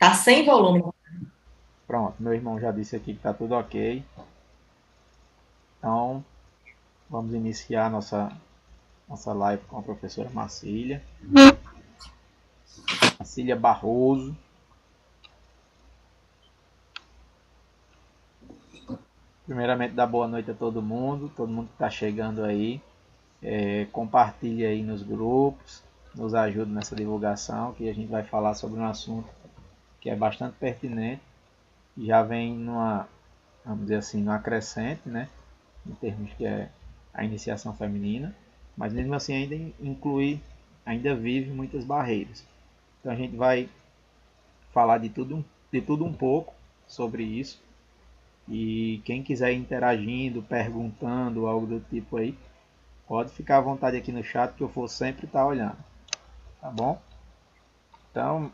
Tá sem volume. Pronto, meu irmão já disse aqui que está tudo ok. Então, vamos iniciar nossa live com a professora Marcília. Marcília Barroso. Primeiramente, dar boa noite a todo mundo que está chegando aí. Compartilhe aí nos grupos, nos ajude nessa divulgação, que a gente vai falar sobre um assunto que é bastante pertinente. Já vem vamos dizer assim, numa crescente, né? Em termos que é a iniciação feminina, mas mesmo assim ainda vive muitas barreiras. Então a gente vai falar de tudo um pouco sobre isso. E quem quiser ir interagindo, perguntando, algo do tipo aí, pode ficar à vontade aqui no chat que eu vou sempre estar olhando. Tá bom? Então,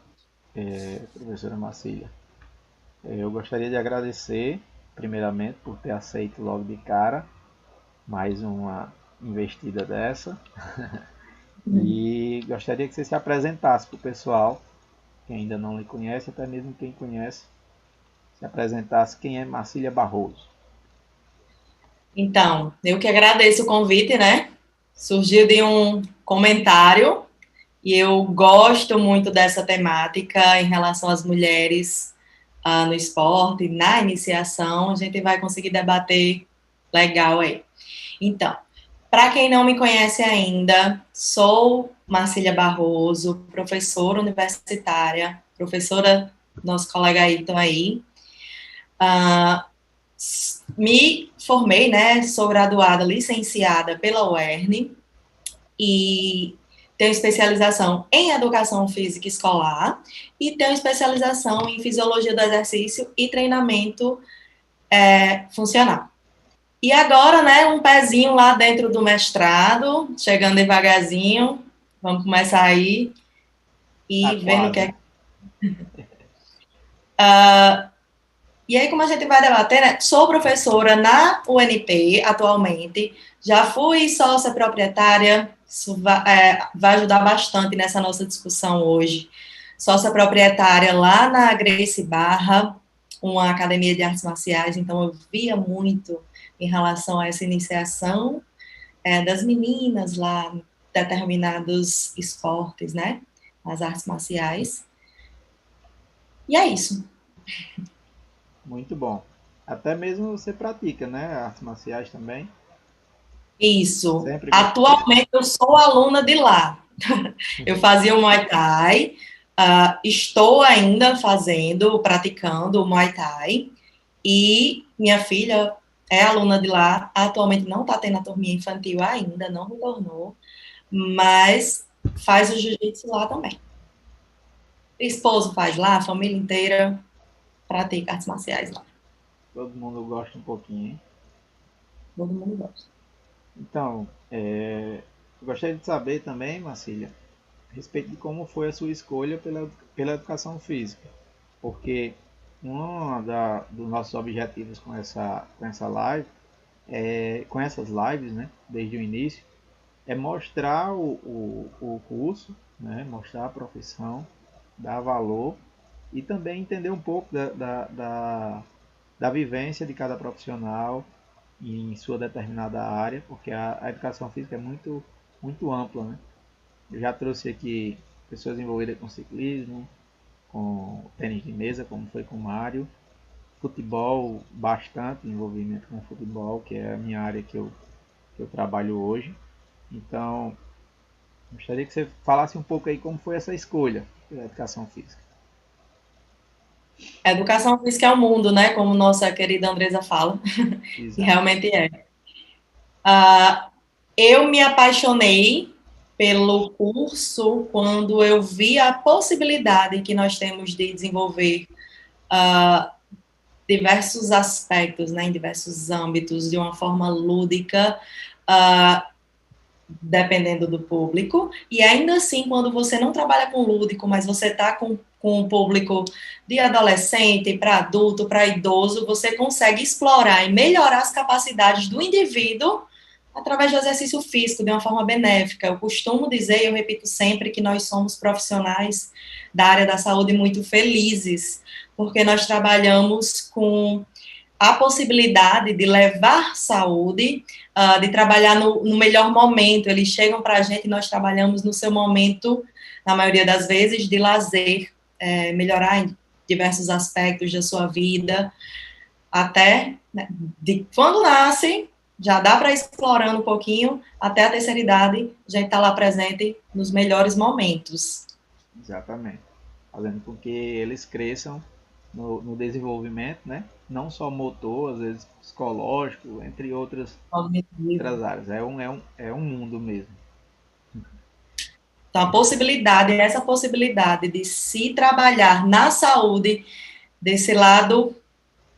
professora Marcília, eu gostaria de agradecer, primeiramente, por ter aceito logo de cara mais uma investida dessa. E gostaria que você se apresentasse para o pessoal que ainda não lhe conhece, até mesmo quem conhece, se apresentasse quem é Marcília Barroso. Então, eu que agradeço o convite, né? Surgiu de um comentário e eu gosto muito dessa temática em relação às mulheres no esporte, na iniciação. A gente vai conseguir debater legal aí. Então, para quem não me conhece ainda, sou Marcília Barroso, professora universitária, professora do nosso colega Ayrton aí. Me formei, né? Sou graduada, licenciada pela UERN e tenho especialização em educação física escolar e tenho especialização em fisiologia do exercício e treinamento funcional. E agora, né, um pezinho lá dentro do mestrado, chegando devagarzinho, vamos começar aí Tá e vendo o que quase, é. né? E aí, como a gente vai debater, né, sou professora na UNP atualmente, já fui sócia proprietária, isso vai ajudar bastante nessa nossa discussão hoje. Sócia proprietária lá na Gracie Barra, uma academia de artes marciais, então eu via muito em relação a essa iniciação das meninas lá, determinados esportes, né? As artes marciais. E é isso. Muito bom. Até mesmo você pratica, né? Artes marciais também. Isso. Sempre praticou. Atualmente eu sou aluna de lá. Eu fazia o Muay Thai, estou ainda fazendo, praticando o Muay Thai, e minha filha é aluna de lá, atualmente não está tendo a turminha infantil ainda, não retornou, mas faz o jiu-jitsu lá também. O esposo faz lá, a família inteira pratica artes marciais lá. Todo mundo gosta um pouquinho, hein? Todo mundo gosta. Então, eu gostaria de saber também, Marcília, a respeito de como foi a sua escolha pela educação física. Porque dos nossos objetivos com essa live, com essas lives, né, desde o início, é mostrar o curso, né, mostrar a profissão, dar valor e também entender um pouco da vivência de cada profissional em sua determinada área, porque a educação física é muito ampla. Né? Eu já trouxe aqui pessoas envolvidas com ciclismo, com tênis de mesa, como foi com o Mário, futebol, bastante envolvimento com futebol, que é a minha área que eu trabalho hoje. Então, gostaria que você falasse um pouco aí como foi essa escolha pela educação física. A educação física é o mundo, né? Como nossa querida Andresa fala, e Exato. realmente é. Eu me apaixonei pelo curso quando eu vi a possibilidade que nós temos de desenvolver diversos aspectos, né, em diversos âmbitos, de uma forma lúdica, dependendo do público, e ainda assim, quando você não trabalha com lúdico, mas você está com um público de adolescente para adulto, para idoso, você consegue explorar e melhorar as capacidades do indivíduo através do exercício físico, de uma forma benéfica. Eu costumo dizer, e eu repito sempre, que nós somos profissionais da área da saúde muito felizes, porque nós trabalhamos com a possibilidade de levar saúde, de trabalhar no melhor momento. Eles chegam para a gente e nós trabalhamos no seu momento, na maioria das vezes, de lazer, melhorar em diversos aspectos da sua vida, até né, de quando nasce, já dá para ir explorando um pouquinho, até a terceira idade, a gente está lá presente nos melhores momentos. Exatamente. Fazendo com que eles cresçam no desenvolvimento, né? Não só motor, às vezes psicológico, entre outras áreas. É um mundo mesmo. Então, essa possibilidade de se trabalhar na saúde, desse lado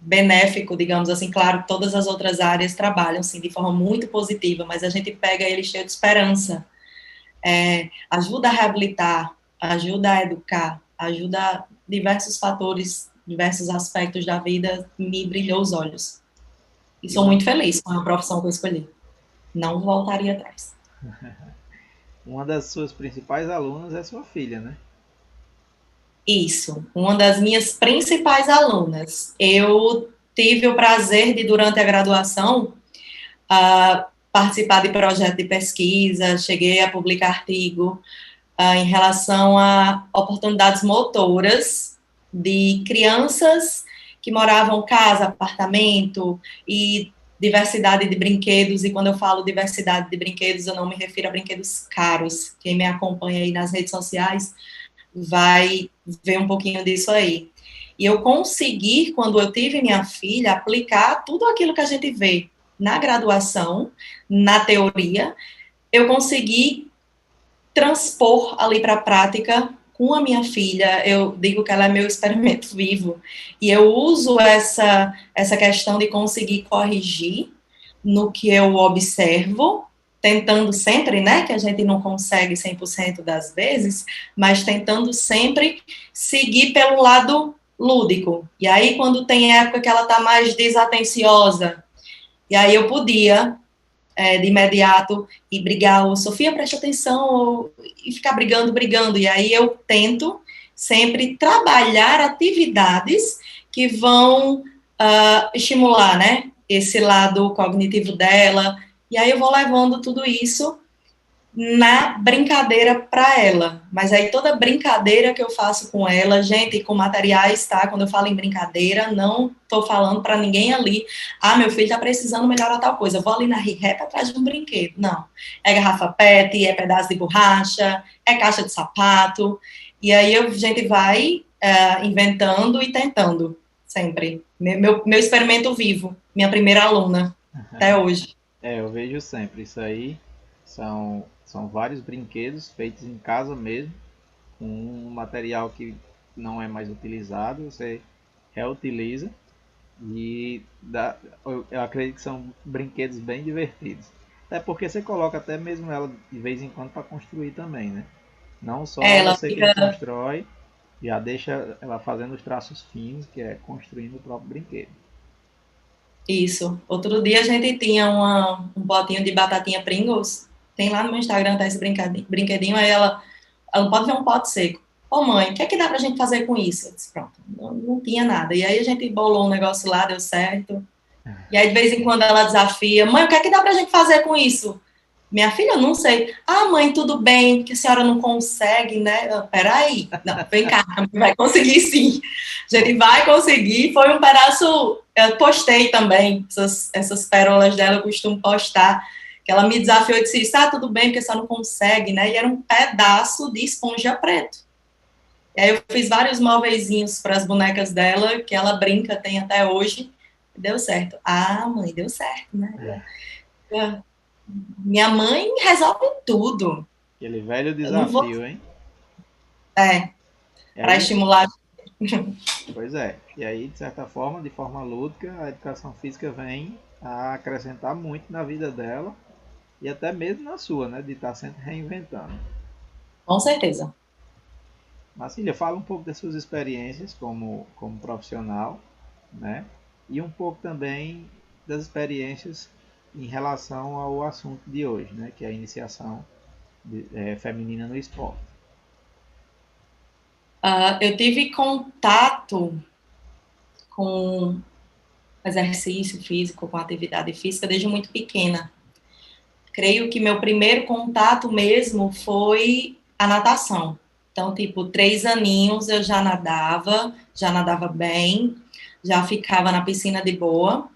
benéfico, digamos assim, claro que todas as outras áreas trabalham, sim, de forma muito positiva, mas a gente pega ele cheio de esperança, ajuda a reabilitar, ajuda a educar, ajuda diversos fatores, diversos aspectos da vida, me brilhou os olhos. E E sou muito feliz com a profissão que eu escolhi. Não voltaria atrás. uma das suas principais alunas é sua filha, né? Isso, uma das minhas principais alunas. Eu tive o prazer de, durante a graduação, participar de projeto de pesquisa, cheguei a publicar artigo em relação a oportunidades motoras de crianças que moravam casa, apartamento e diversidade de brinquedos, e quando eu falo diversidade de brinquedos, eu não me refiro a brinquedos caros. Quem me acompanha aí nas redes sociais vai ver um pouquinho disso aí. E eu consegui, quando eu tive minha filha, aplicar tudo aquilo que a gente vê na graduação, na teoria, eu consegui transpor ali para a prática com a minha filha. Eu digo que ela é meu experimento vivo. E eu uso essa questão de conseguir corrigir no que eu observo, tentando sempre, né, que a gente não consegue 100% das vezes, mas tentando sempre seguir pelo lado lúdico. E aí, quando tem época que ela está mais desatenciosa, e aí eu podia de imediato e brigar, ou Sofia, preste atenção, e ficar brigando. E aí eu tento sempre trabalhar atividades que vão estimular, né, esse lado cognitivo dela. E aí eu vou levando tudo isso na brincadeira para ela. Mas aí toda brincadeira que eu faço com ela, gente, com materiais, tá? Quando eu falo em brincadeira, não tô falando para ninguém ali, meu filho tá precisando melhorar tal coisa, eu vou ali na ReHap atrás de um brinquedo. Não. É garrafa PET, é pedaço de borracha, é caixa de sapato. E aí a gente vai inventando e tentando, sempre. Meu experimento vivo, minha primeira aluna, até hoje. Eu vejo sempre. Isso aí são vários brinquedos feitos em casa mesmo, com um material que não é mais utilizado, você reutiliza e eu acredito que são brinquedos bem divertidos. É porque você coloca até mesmo ela de vez em quando para construir também, né? Não só Ela você quem fica. constrói, já deixa ela fazendo os traços finos, que é construindo o próprio brinquedo. Isso. Outro dia a gente tinha um potinho de batatinha Pringles. Tem lá no meu Instagram, tá esse brinquedinho. Aí ela não pode ver um pote seco. Ô mãe, o que é que dá pra gente fazer com isso? Eu disse, pronto, não tinha nada. E aí a gente bolou um negócio lá, deu certo. E aí de vez em quando ela desafia, mãe, o que é que dá pra gente fazer com isso? Minha filha, eu não sei. Mãe, tudo bem, que a senhora não consegue, né? Peraí. Não, vem cá, vai conseguir sim. A gente vai conseguir. Foi um pedaço. Eu postei também essas pérolas dela, eu costumo postar. Que ela me desafiou e disse: tudo bem, porque a senhora não consegue, né? E era um pedaço de esponja preto. E aí eu fiz vários móveizinhos para as bonecas dela, que ela brinca, tem até hoje. Deu certo. Mãe, deu certo, né? Minha mãe resolve tudo. Aquele velho Eu não vou. desafio, hein? E Para aí, estimular. pois é. E aí, de certa forma, de forma lúdica, a educação física vem a acrescentar muito na vida dela e até mesmo na sua, né? De estar sempre reinventando. Com certeza. Marcília, fala um pouco das suas experiências como profissional, né? E um pouco também das experiências em relação ao assunto de hoje, né, que é a iniciação feminina no esporte. Eu tive contato com exercício físico, com atividade física desde muito pequena. Creio que meu primeiro contato mesmo foi a natação. Então, tipo, 3 aninhos eu já nadava bem, já ficava na piscina de boa.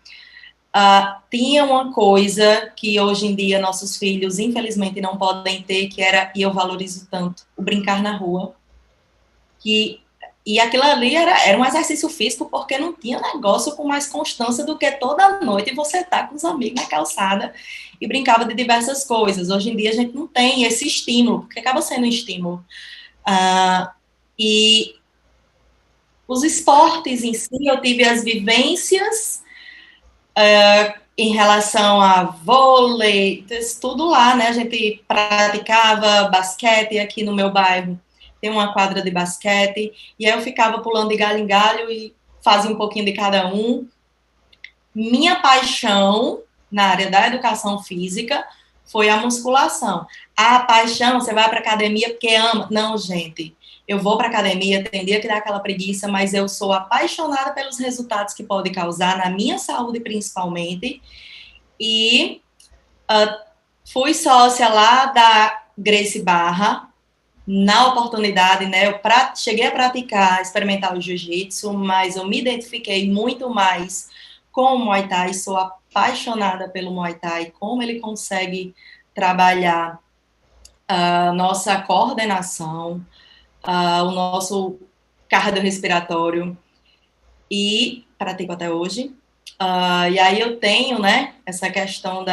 Tinha uma coisa que hoje em dia nossos filhos, infelizmente, não podem ter, que era, e eu valorizo tanto, o brincar na rua. E aquilo ali era um exercício físico, porque não tinha negócio com mais constância do que toda noite você estar com os amigos na calçada e brincava de diversas coisas. Hoje em dia a gente não tem esse estímulo, porque acaba sendo um estímulo. E os esportes em si, eu tive as vivências em relação a vôlei, tudo lá, né? A gente praticava basquete aqui no meu bairro. Tem uma quadra de basquete, e aí eu ficava pulando de galho em galho e fazia um pouquinho de cada um. Minha paixão na área da educação física foi a musculação. A paixão, você vai para academia porque ama. Não, gente. Eu vou para academia, tem dia que dá aquela preguiça, mas eu sou apaixonada pelos resultados que pode causar na minha saúde, principalmente. E fui sócia lá da Gracie Barra, na oportunidade, né? Eu cheguei a praticar, experimentar o jiu-jitsu, mas eu me identifiquei muito mais com o Muay Thai, sou apaixonada pelo Muay Thai, como ele consegue trabalhar a nossa coordenação, o nosso cardiorrespiratório, e pratico até hoje. E aí eu tenho, né, essa questão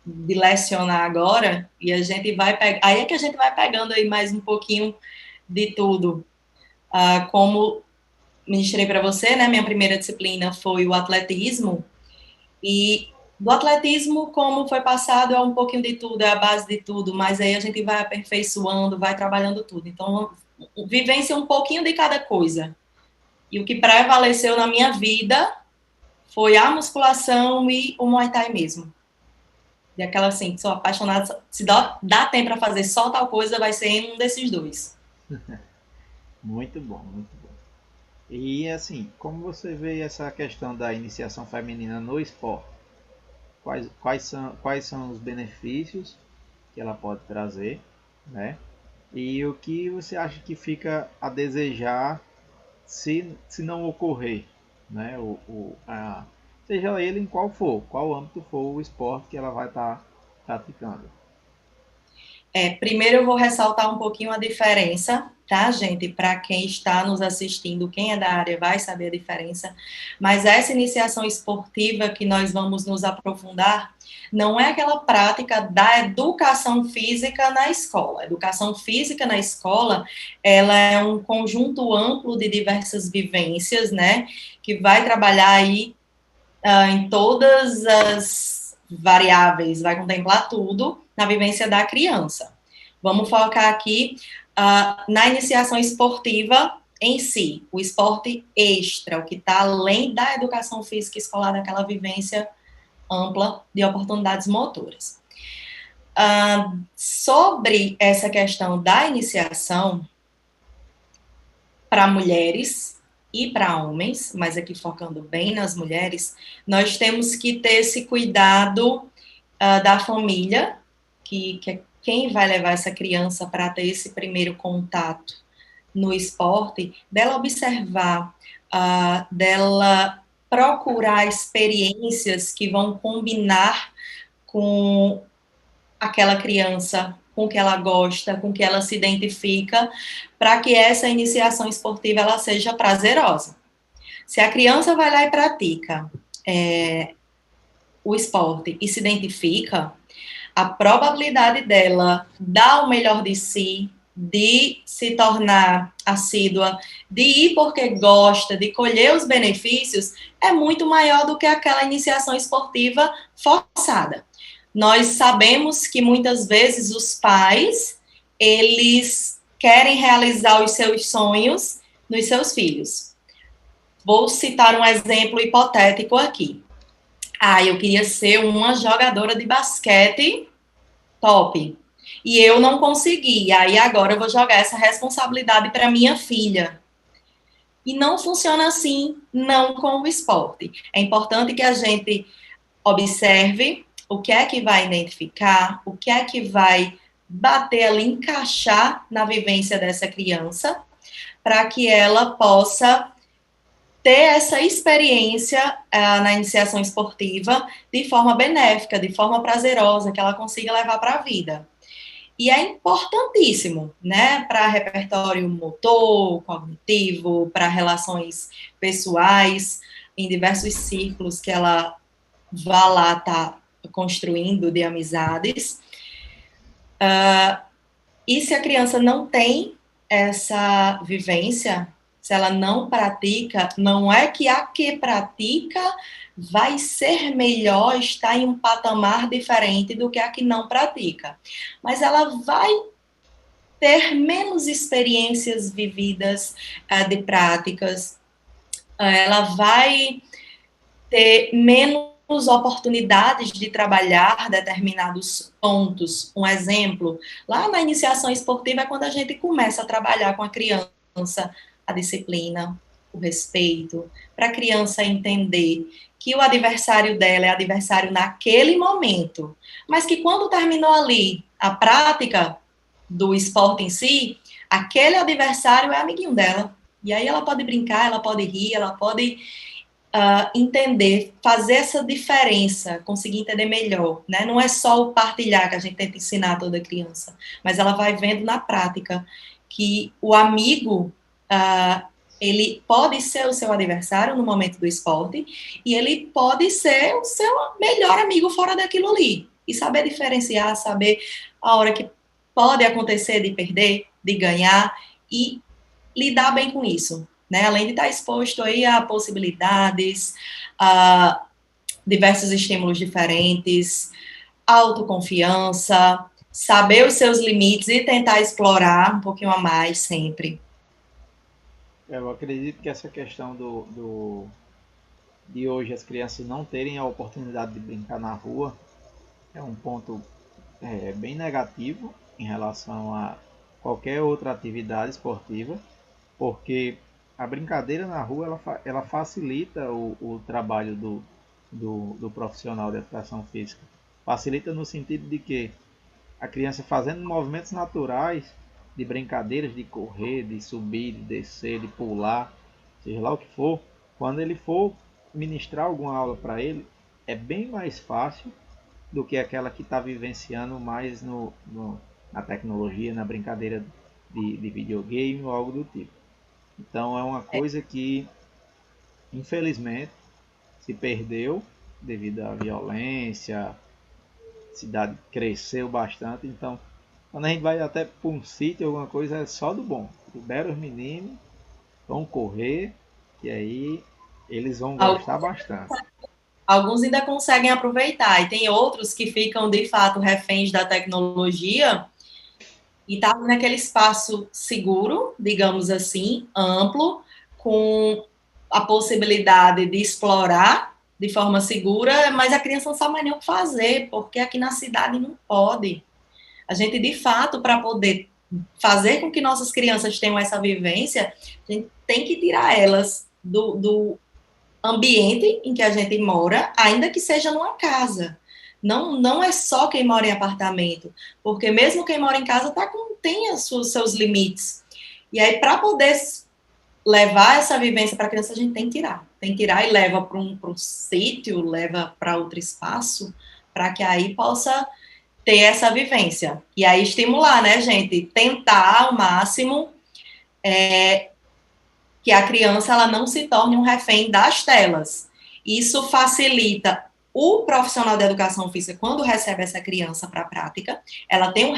de lecionar agora, e a gente vai pegar, aí é que a gente vai pegando aí mais um pouquinho de tudo. Como ministrei para você, né, minha primeira disciplina foi o atletismo, e do atletismo, como foi passado, é um pouquinho de tudo, é a base de tudo, mas aí a gente vai aperfeiçoando, vai trabalhando tudo. Então, vivência um pouquinho de cada coisa. E o que prevaleceu na minha vida foi a musculação e o Muay Thai mesmo. E aquela assim, sou apaixonada, se dá tempo para fazer só tal coisa, vai ser um desses dois. Muito bom, muito bom. E assim, como você vê essa questão da iniciação feminina no esporte? Quais são os benefícios que ela pode trazer, né? E o que você acha que fica a desejar se não ocorrer, né? Seja ele em qual âmbito for o esporte que ela vai estar praticando. Primeiro eu vou ressaltar um pouquinho a diferença, tá, gente? Para quem está nos assistindo, quem é da área vai saber a diferença. Mas essa iniciação esportiva que nós vamos nos aprofundar não é aquela prática da educação física na escola. A educação física na escola, ela é um conjunto amplo de diversas vivências, né? Que vai trabalhar aí em todas as variáveis, vai contemplar tudo na vivência da criança. Vamos focar aqui na iniciação esportiva em si, o esporte extra, o que está além da educação física escolar, daquela vivência ampla de oportunidades motoras. Sobre essa questão da iniciação para mulheres e para homens, mas aqui focando bem nas mulheres, nós temos que ter esse cuidado da família, que é quem vai levar essa criança para ter esse primeiro contato no esporte, dela observar, dela procurar experiências que vão combinar com aquela criança, com o que ela gosta, com o que ela se identifica, para que essa iniciação esportiva ela seja prazerosa. Se a criança vai lá e pratica o esporte e se identifica, a probabilidade dela dar o melhor de si, de se tornar assídua, de ir porque gosta, de colher os benefícios, é muito maior do que aquela iniciação esportiva forçada. Nós sabemos que muitas vezes os pais, eles querem realizar os seus sonhos nos seus filhos. Vou citar um exemplo hipotético aqui. Ah, eu queria ser uma jogadora de basquete top. E eu não consegui. Aí agora eu vou jogar essa responsabilidade para minha filha. E não funciona assim, não com o esporte. É importante que a gente observe o que é que vai identificar, o que é que vai bater ali, encaixar na vivência dessa criança, para que ela possa ter essa experiência na iniciação esportiva de forma benéfica, de forma prazerosa, que ela consiga levar para a vida. E é importantíssimo, né, para repertório motor, cognitivo, para relações pessoais, em diversos círculos que ela vá lá estar construindo de amizades. E se a criança não tem essa vivência, se ela não pratica, não é que a que pratica vai ser melhor, está em um patamar diferente do que a que não pratica. Mas ela vai ter menos experiências vividas de práticas, ela vai ter menos oportunidades de trabalhar determinados pontos. Um exemplo, lá na iniciação esportiva é quando a gente começa a trabalhar com a criança a disciplina, o respeito, para a criança entender que o adversário dela é adversário naquele momento, mas que quando terminou ali a prática do esporte em si, aquele adversário é amiguinho dela. E aí ela pode brincar, ela pode rir, ela pode entender, fazer essa diferença, conseguir entender melhor, né? Não é só o partilhar que a gente tenta ensinar a toda criança, mas ela vai vendo na prática que o amigo, ele pode ser o seu adversário no momento do esporte e ele pode ser o seu melhor amigo fora daquilo ali. E saber diferenciar, saber a hora que pode acontecer de perder, de ganhar e lidar bem com isso. Né? Além de estar exposto aí a possibilidades, a diversos estímulos diferentes, autoconfiança, saber os seus limites e tentar explorar um pouquinho a mais sempre. Eu acredito que essa questão de hoje as crianças não terem a oportunidade de brincar na rua é um ponto bem negativo em relação a qualquer outra atividade esportiva, porque a brincadeira na rua ela facilita o trabalho do profissional de educação física. Facilita no sentido de que a criança fazendo movimentos naturais de brincadeiras, de correr, de subir, de descer, de pular, seja lá o que for, quando ele for ministrar alguma aula para ele, é bem mais fácil do que aquela que está vivenciando mais na tecnologia, na brincadeira de videogame ou algo do tipo. Então é uma coisa que, infelizmente, se perdeu devido à violência, a cidade cresceu bastante, então quando a gente vai até para um sítio, alguma coisa, é só do bom. Libera os meninos, vão correr, e aí eles vão gostar bastante. Alguns ainda conseguem aproveitar, e tem outros que ficam, de fato, reféns da tecnologia e tá naquele espaço seguro, digamos assim, amplo, com a possibilidade de explorar de forma segura, mas a criança não sabe mais nem o que fazer, porque aqui na cidade não pode. A gente, de fato, para poder fazer com que nossas crianças tenham essa vivência, a gente tem que tirar elas do ambiente em que a gente mora, ainda que seja numa casa. Não é só quem mora em apartamento, porque mesmo quem mora em casa tem os seus limites. E aí, para poder levar essa vivência para a criança, a gente tem que tirar. Tem que tirar e leva para um sítio, leva para outro espaço, para que aí possa ter essa vivência. E aí estimular, né, gente? Tentar ao máximo que a criança ela não se torne um refém das telas. Isso facilita o profissional de educação física, quando recebe essa criança para a prática, ela tem um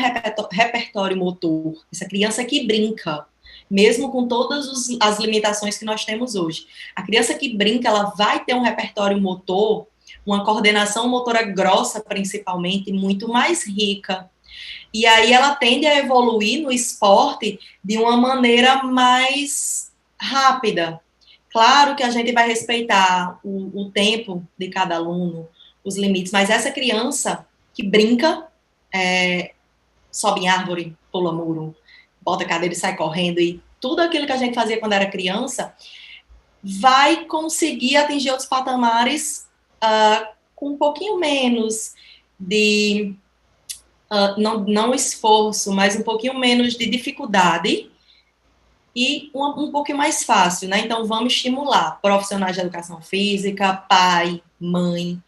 repertório motor, essa criança que brinca, mesmo com todas as limitações que nós temos hoje. A criança que brinca, ela vai ter um repertório motor, uma coordenação motora grossa, principalmente, muito mais rica. E aí ela tende a evoluir no esporte de uma maneira mais rápida. Claro que a gente vai respeitar o tempo de cada aluno, os limites, mas essa criança que brinca, sobe em árvore, pula muro, bota a cadeira e sai correndo, e tudo aquilo que a gente fazia quando era criança, vai conseguir atingir outros patamares com um pouquinho menos de, não esforço, mas um pouquinho menos de dificuldade, e um pouquinho mais fácil, né? Então, vamos estimular profissionais de educação física, pai, mãe.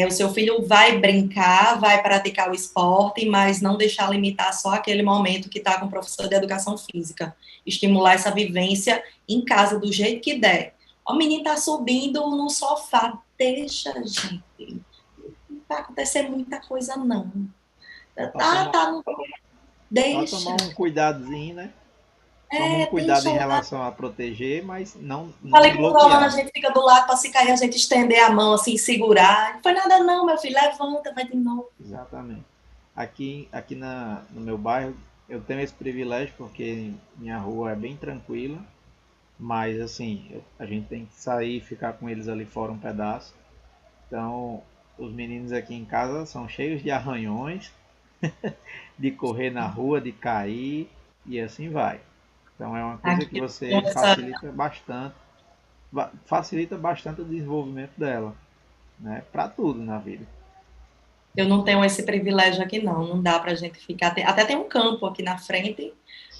O seu filho vai brincar, vai praticar o esporte, mas não deixar limitar só aquele momento que está com o professor de educação física. Estimular essa vivência em casa do jeito que der. O menino está subindo no sofá. Deixa, gente. Não vai acontecer muita coisa, não. Deixa. Só tomar um cuidadozinho, né? Toma um cuidado em relação a proteger, mas não Falei com o Rolando, a gente fica do lado para se cair, a gente estender a mão assim, segurar. Não foi nada não, meu filho, levanta, vai de novo. Exatamente. Aqui no meu bairro, eu tenho esse privilégio porque minha rua é bem tranquila, mas assim, a gente tem que sair e ficar com eles ali fora um pedaço. Então, os meninos aqui em casa são cheios de arranhões, de correr na rua, de cair e assim vai. Então é uma coisa que você facilita bastante o desenvolvimento dela, né? Para tudo na vida. Eu não tenho esse privilégio aqui não dá pra gente ficar, até tem um campo aqui na frente,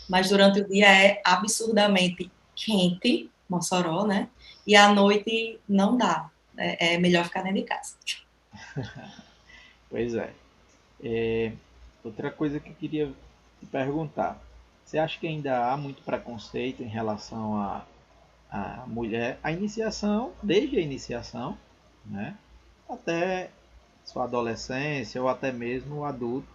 mas durante o dia é absurdamente quente, Mossoró, né? E à noite não dá, é melhor ficar dentro de casa. Pois é. Outra coisa que eu queria te perguntar, você acha que ainda há muito preconceito em relação à mulher, a iniciação, desde a iniciação, né, até sua adolescência ou até mesmo o adulto,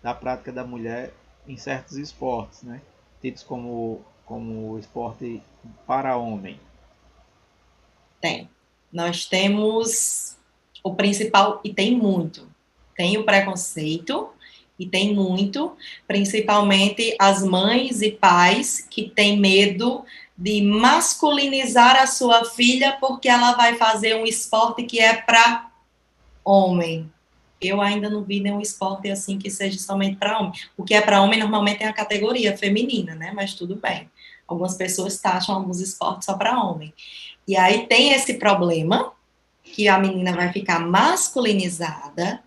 da prática da mulher em certos esportes, né, tidos como esporte para homem? Tem. Nós temos o principal, e tem muito. Tem o preconceito, e tem muito, principalmente as mães e pais que têm medo de masculinizar a sua filha porque ela vai fazer um esporte que é para homem. Eu ainda não vi nenhum esporte assim que seja somente para homem. O que é para homem normalmente é a categoria feminina, né? Mas tudo bem. Algumas pessoas taxam alguns esportes só para homem. E aí tem esse problema que a menina vai ficar masculinizada,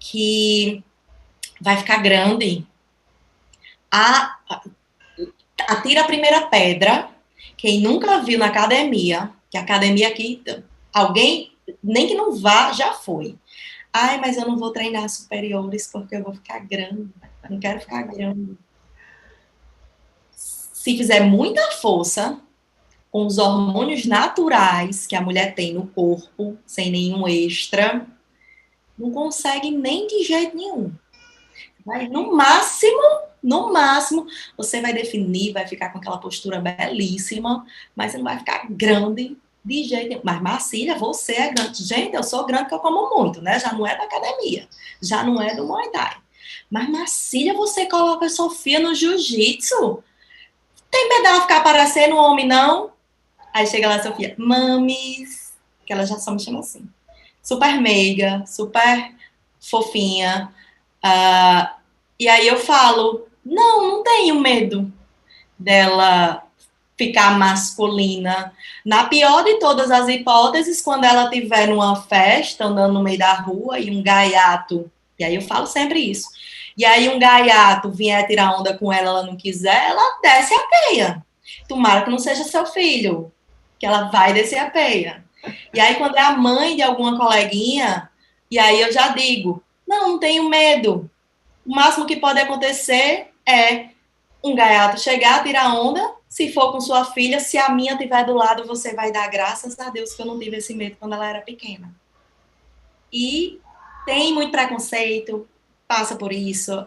que vai ficar grande, atira a primeira pedra. Quem nunca viu na academia, que a academia aqui, alguém, nem que não vá, já foi. Ai, mas eu não vou treinar superiores porque eu vou ficar grande. Não quero ficar grande. Se fizer muita força, com os hormônios naturais que a mulher tem no corpo, sem nenhum extra, não consegue nem de jeito nenhum. Vai, no máximo, você vai definir, vai ficar com aquela postura belíssima, mas você não vai ficar grande de jeito nenhum. Mas, Marcília, você é grande. Gente, eu sou grande porque eu como muito, né? Já não é da academia, já não é do Muay Thai. Mas, Marcília, você coloca a Sofia no jiu-jitsu? Tem medo dela ficar parecendo um homem, não? Aí chega lá a Sofia, mames, que ela já só me chama assim. Super meiga, super fofinha. E aí eu falo, não tenho medo dela ficar masculina. Na pior de todas as hipóteses, quando ela estiver numa festa, andando no meio da rua, e um gaiato, e aí eu falo sempre isso, e aí um gaiato vier tirar onda com ela não quiser, ela desce a peia. Tomara que não seja seu filho, que ela vai descer a peia. E aí quando é a mãe de alguma coleguinha, e aí eu já digo, não tenho medo. O máximo que pode acontecer é um gaiato chegar, tirar onda. Se for com sua filha, se a minha estiver do lado, você vai dar graças a Deus que eu não tive esse medo quando ela era pequena. E tem muito preconceito, passa por isso.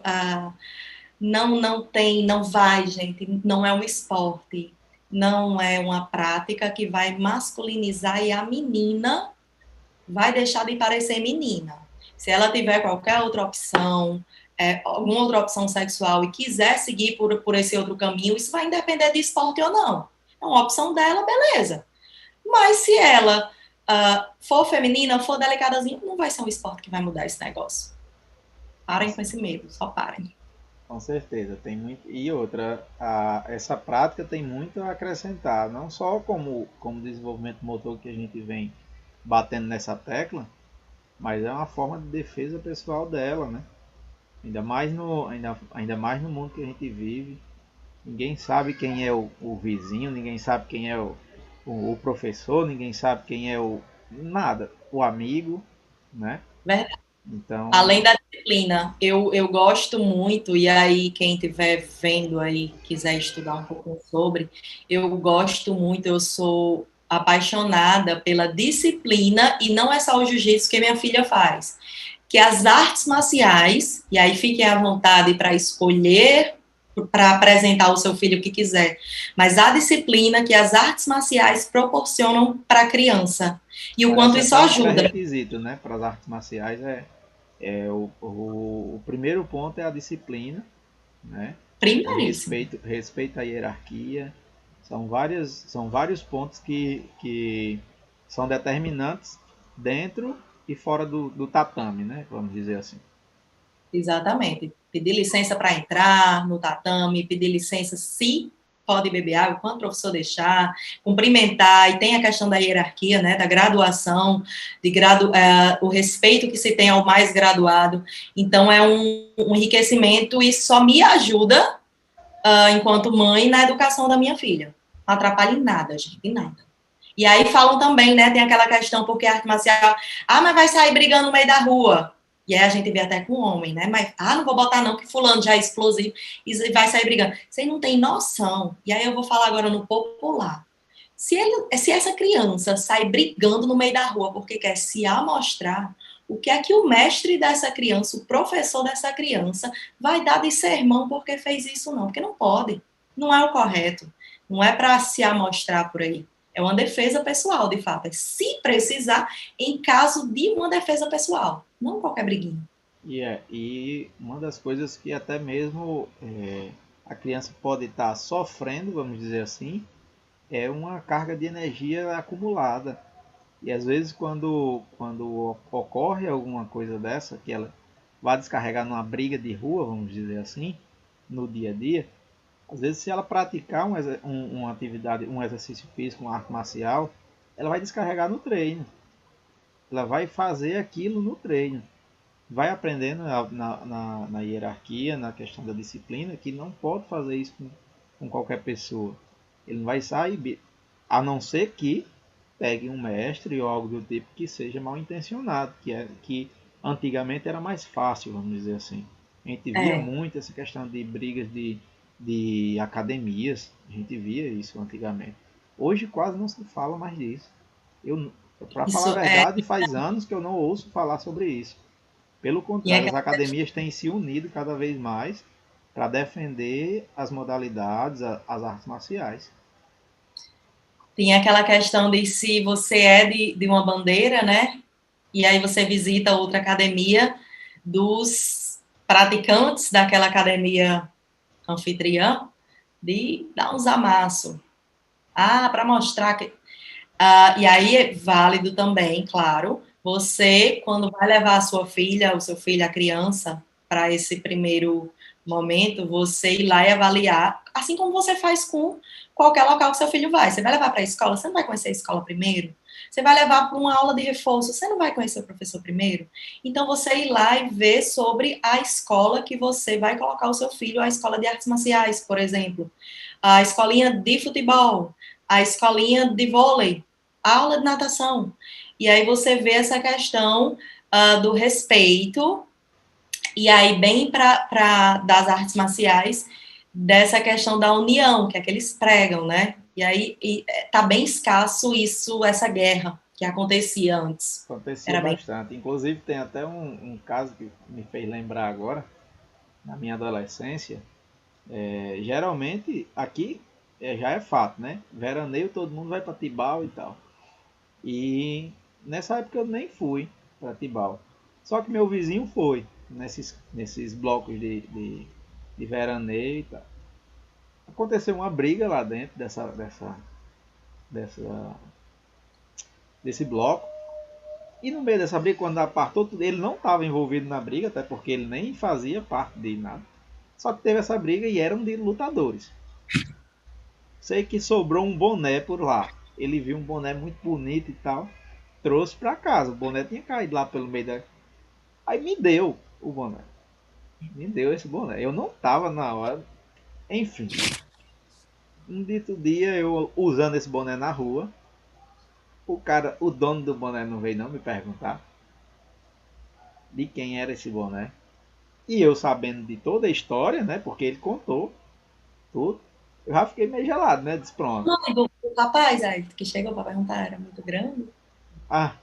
Não vai, gente. Não é um esporte. Não é uma prática que vai masculinizar e a menina vai deixar de parecer menina. Se ela tiver qualquer outra opção, alguma outra opção sexual e quiser seguir por esse outro caminho, isso vai depender de esporte ou não. É uma opção dela, beleza. Mas se ela for feminina, for delicadazinha, não vai ser um esporte que vai mudar esse negócio. Parem com esse medo, só parem. Com certeza, tem muito. E outra, essa prática tem muito a acrescentar, não só como desenvolvimento motor que a gente vem batendo nessa tecla, mas é uma forma de defesa pessoal dela, né? Ainda mais no mundo que a gente vive. Ninguém sabe quem é o vizinho, ninguém sabe quem é o professor, ninguém sabe quem é nada, o amigo, né? Verdade. Então, Além da disciplina, eu gosto muito, e aí quem estiver vendo aí, quiser estudar um pouco sobre, eu gosto muito, eu sou apaixonada pela disciplina, e não é só o jiu-jitsu que minha filha faz, que as artes marciais, e aí fiquem à vontade para escolher, para apresentar ao seu filho o que quiser, mas a disciplina que as artes marciais proporcionam para a criança, e o quanto parece isso até um ajuda. pré-requisito, né? Para as artes marciais o primeiro ponto é a disciplina, né? O Primeiríssimo. respeito à hierarquia. São vários pontos que são determinantes dentro e fora do tatame, né? Vamos dizer assim. Exatamente. Pedir licença para entrar no tatame, pedir licença se pode beber água, quando o professor deixar, cumprimentar, e tem a questão da hierarquia, né, da graduação, o respeito que se tem ao mais graduado. Então, é um enriquecimento e só me ajuda, enquanto mãe, na educação da minha filha. Não atrapalha em nada, gente, em nada. E aí falam também, né, tem aquela questão, porque a arte marcial, mas vai sair brigando no meio da rua. E aí a gente vê até com homem, né, mas, não vou botar não, que fulano já é explosivo e vai sair brigando. Vocês não têm noção. E aí eu vou falar agora no popular. Se essa criança sai brigando no meio da rua porque quer se amostrar, o que é que o mestre dessa criança, o professor dessa criança, vai dar de sermão porque fez isso não? Porque não pode. Não é o correto. Não é para se amostrar por aí. É uma defesa pessoal, de fato. É se precisar, em caso de uma defesa pessoal. Não qualquer briguinha. E uma das coisas que até mesmo a criança pode estar sofrendo, vamos dizer assim, é uma carga de energia acumulada. E às vezes quando ocorre alguma coisa dessa, que ela vai descarregar numa briga de rua, vamos dizer assim, no dia a dia, às vezes se ela praticar uma atividade, um exercício físico, uma arte marcial, ela vai descarregar no treino. Ela vai fazer aquilo no treino. Vai aprendendo na hierarquia, na questão da disciplina, que não pode fazer isso com qualquer pessoa. Ele não vai sair, a não ser que pegue um mestre ou algo do tipo que seja mal intencionado, que antigamente era mais fácil, vamos dizer assim. A gente via É, muito essa questão de brigas de academias, a gente via isso antigamente. Hoje quase não se fala mais disso. Para falar a isso é. verdade, faz anos que eu não ouço falar sobre isso. Pelo E é contrário, as academias têm se unido cada vez mais para defender as modalidades, as artes marciais. tem aquela questão de se você é de uma bandeira, né? E aí você visita outra academia dos praticantes daquela academia anfitriã, de dar uns amassos. Para mostrar que. E aí é válido também, claro, você, quando vai levar a sua filha, o seu filho, a criança, para esse primeiro momento, você ir lá e avaliar, assim como você faz com qualquer local que seu filho vai. Você vai levar para a escola, você não vai conhecer a escola primeiro? Você vai levar para uma aula de reforço, você não vai conhecer o professor primeiro? Então, você ir lá e ver sobre a escola que você vai colocar o seu filho, a escola de artes marciais, por exemplo, a escolinha de futebol, a escolinha de vôlei, a aula de natação. E aí você vê essa questão do respeito, e aí bem para das artes marciais, dessa questão da união, que é que eles pregam, né? E aí tá bem escasso isso, essa guerra que acontecia antes. Acontecia Era bem. bastante. Inclusive tem até um caso que me fez lembrar agora, na minha adolescência. Geralmente aqui já é fato, né? Veraneio todo mundo vai para Tibau e tal. E nessa época eu nem fui para Tibau. Só que meu vizinho foi nesses blocos de veraneio e tal. Aconteceu uma briga lá dentro dessa desse bloco. E no meio dessa briga, quando apartou tudo, ele não estava envolvido na briga, até porque ele nem fazia parte de nada. Só que teve essa briga e eram de lutadores. Sei que sobrou um boné por lá. Ele viu um boné muito bonito e tal. Trouxe pra casa. O boné tinha caído lá pelo meio da. Aí me deu o boné. Me deu esse boné. Eu não tava na hora. Enfim. Um dito dia eu usando esse boné na rua. O dono do boné não veio não me perguntar de quem era esse boné. E eu sabendo de toda a história, né? Porque ele contou tudo. Eu já fiquei meio gelado, né? Disse pronto. O nome do rapaz aí, que chegou para perguntar era muito grande? Ah,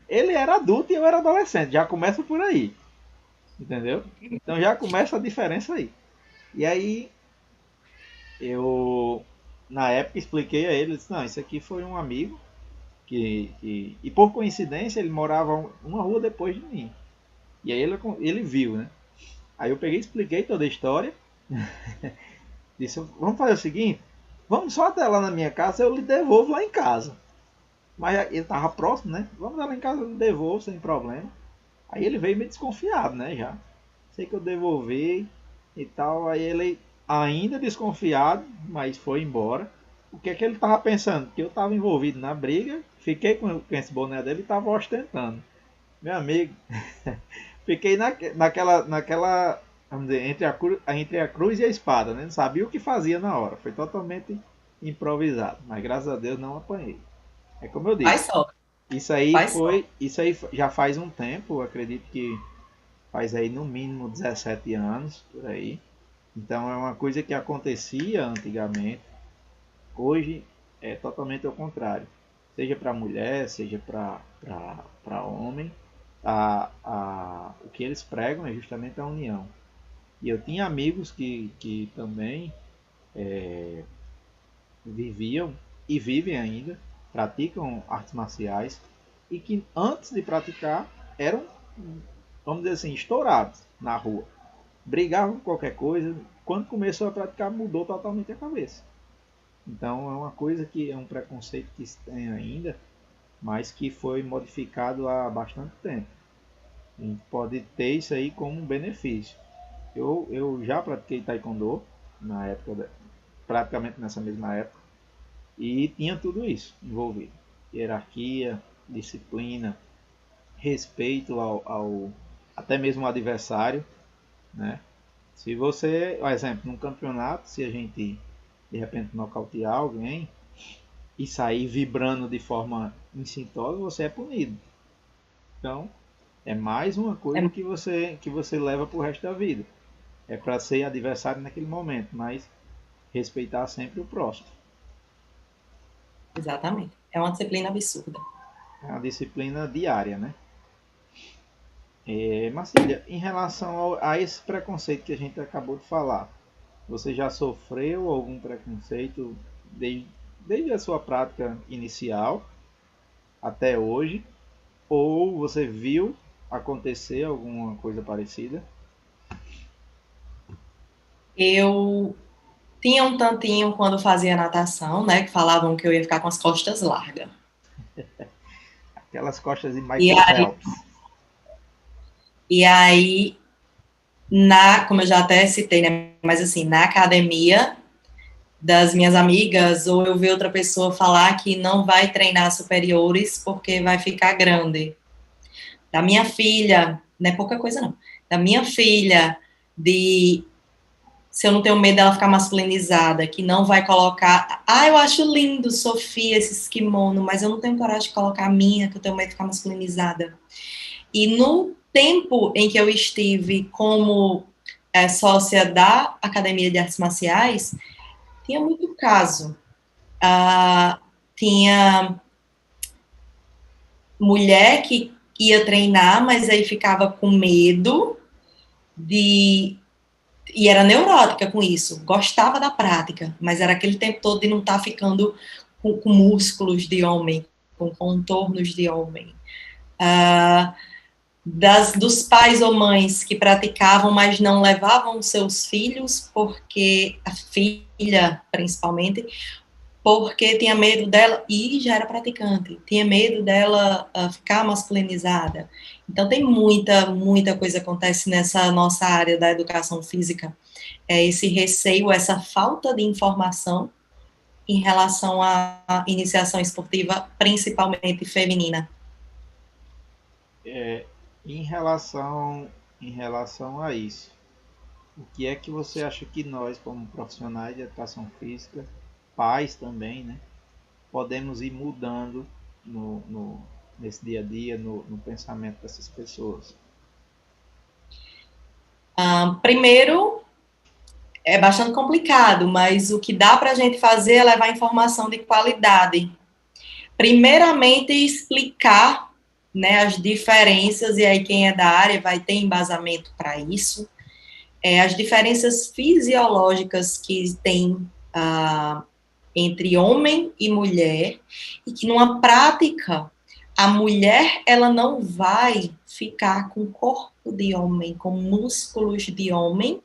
ele era adulto e eu era adolescente. Já começa por aí. Entendeu? Então já começa a diferença aí. E aí eu na época expliquei a ele, disse, não, isso aqui foi um amigo e por coincidência ele morava uma rua depois de mim. E aí ele viu, né? Aí eu peguei e expliquei toda a história. Disse, vamos fazer o seguinte, vamos só até lá na minha casa, eu lhe devolvo lá em casa. Mas ele tava próximo, né? Vamos lá em casa, eu lhe devolvo sem problema. Aí ele veio meio desconfiado, né? Já. Sei que eu devolvi e tal. Aí ele ainda desconfiado, mas foi embora. O que é que ele tava pensando? Que eu tava envolvido na briga, fiquei com esse boné dele e tava ostentando. Meu amigo, fiquei naquela vamos dizer, entre a cruz e a espada, né? Não sabia o que fazia na hora. Foi totalmente improvisado. Mas graças a Deus não apanhei. É como eu Faz disse. só, Isso faz só. foi. Isso aí já faz um tempo. Eu acredito que faz aí no mínimo 17 anos por aí. Então é uma coisa que acontecia antigamente. Hoje é totalmente ao contrário. Seja para mulher, seja para homem. O que eles pregam é justamente a união. E eu tinha amigos que também viviam e vivem ainda, praticam artes marciais e que antes de praticar eram, vamos dizer assim, estourados na rua. Brigavam com qualquer coisa. Quando começou a praticar, mudou totalmente a cabeça. Então é uma coisa que é um preconceito que se tem ainda, mas que foi modificado há bastante tempo. A gente pode ter isso aí como um benefício. Eu já pratiquei taekwondo na época, praticamente nessa mesma época, e tinha tudo isso envolvido: hierarquia, disciplina, respeito ao até mesmo ao adversário, né? Se você, por exemplo, num campeonato, se a gente de repente nocautear alguém e sair vibrando de forma instintosa, você é punido. Então, é mais uma É, coisa que você leva pro resto da vida. É para ser adversário naquele momento, mas respeitar sempre o próximo. exatamente. É uma disciplina absurda. É uma disciplina diária, né? Marcília, em relação a esse preconceito que a gente acabou de falar, você já sofreu algum preconceito desde a sua prática inicial até hoje? Ou você viu acontecer alguma coisa parecida? Eu tinha um tantinho quando fazia natação, né? Que falavam que eu ia ficar com as costas largas. Aquelas costas de E Michael aí, Phelps. e aí como eu já até citei, né? Mas assim, na academia das minhas amigas, ou eu ver outra pessoa falar que não vai treinar superiores porque vai ficar grande. Da minha filha, não é pouca coisa não. Da minha filha, se eu não tenho medo dela ficar masculinizada, que não vai colocar. Ah, eu acho lindo, Sofia, esses kimono, mas eu não tenho coragem de colocar a minha, que eu tenho medo de ficar masculinizada. E no tempo em que eu estive como sócia da Academia de Artes Marciais, tinha muito caso. Tinha mulher que ia treinar, mas aí ficava com medo e era neurótica com isso, gostava da prática, mas era aquele tempo todo de não estar ficando com músculos de homem, com contornos de homem. Dos pais ou mães que praticavam, mas não levavam seus filhos, porque a filha, principalmente, porque tinha medo dela, e já era praticante, tinha medo dela ficar masculinizada. Então, tem muita coisa que acontece nessa nossa área da educação física. É esse receio, essa falta de informação em relação à iniciação esportiva, principalmente feminina. Em relação a isso, o que é que você acha que nós, como profissionais de educação física, pais também, né, podemos ir mudando nesse dia a dia, no pensamento dessas pessoas? Primeiro, é bastante complicado, mas o que dá para a gente fazer é levar informação de qualidade. Primeiramente, explicar, né, as diferenças, e aí quem é da área vai ter embasamento para isso, as diferenças fisiológicas que tem entre homem e mulher, e que numa prática, a mulher, ela não vai ficar com corpo de homem, com músculos de homem,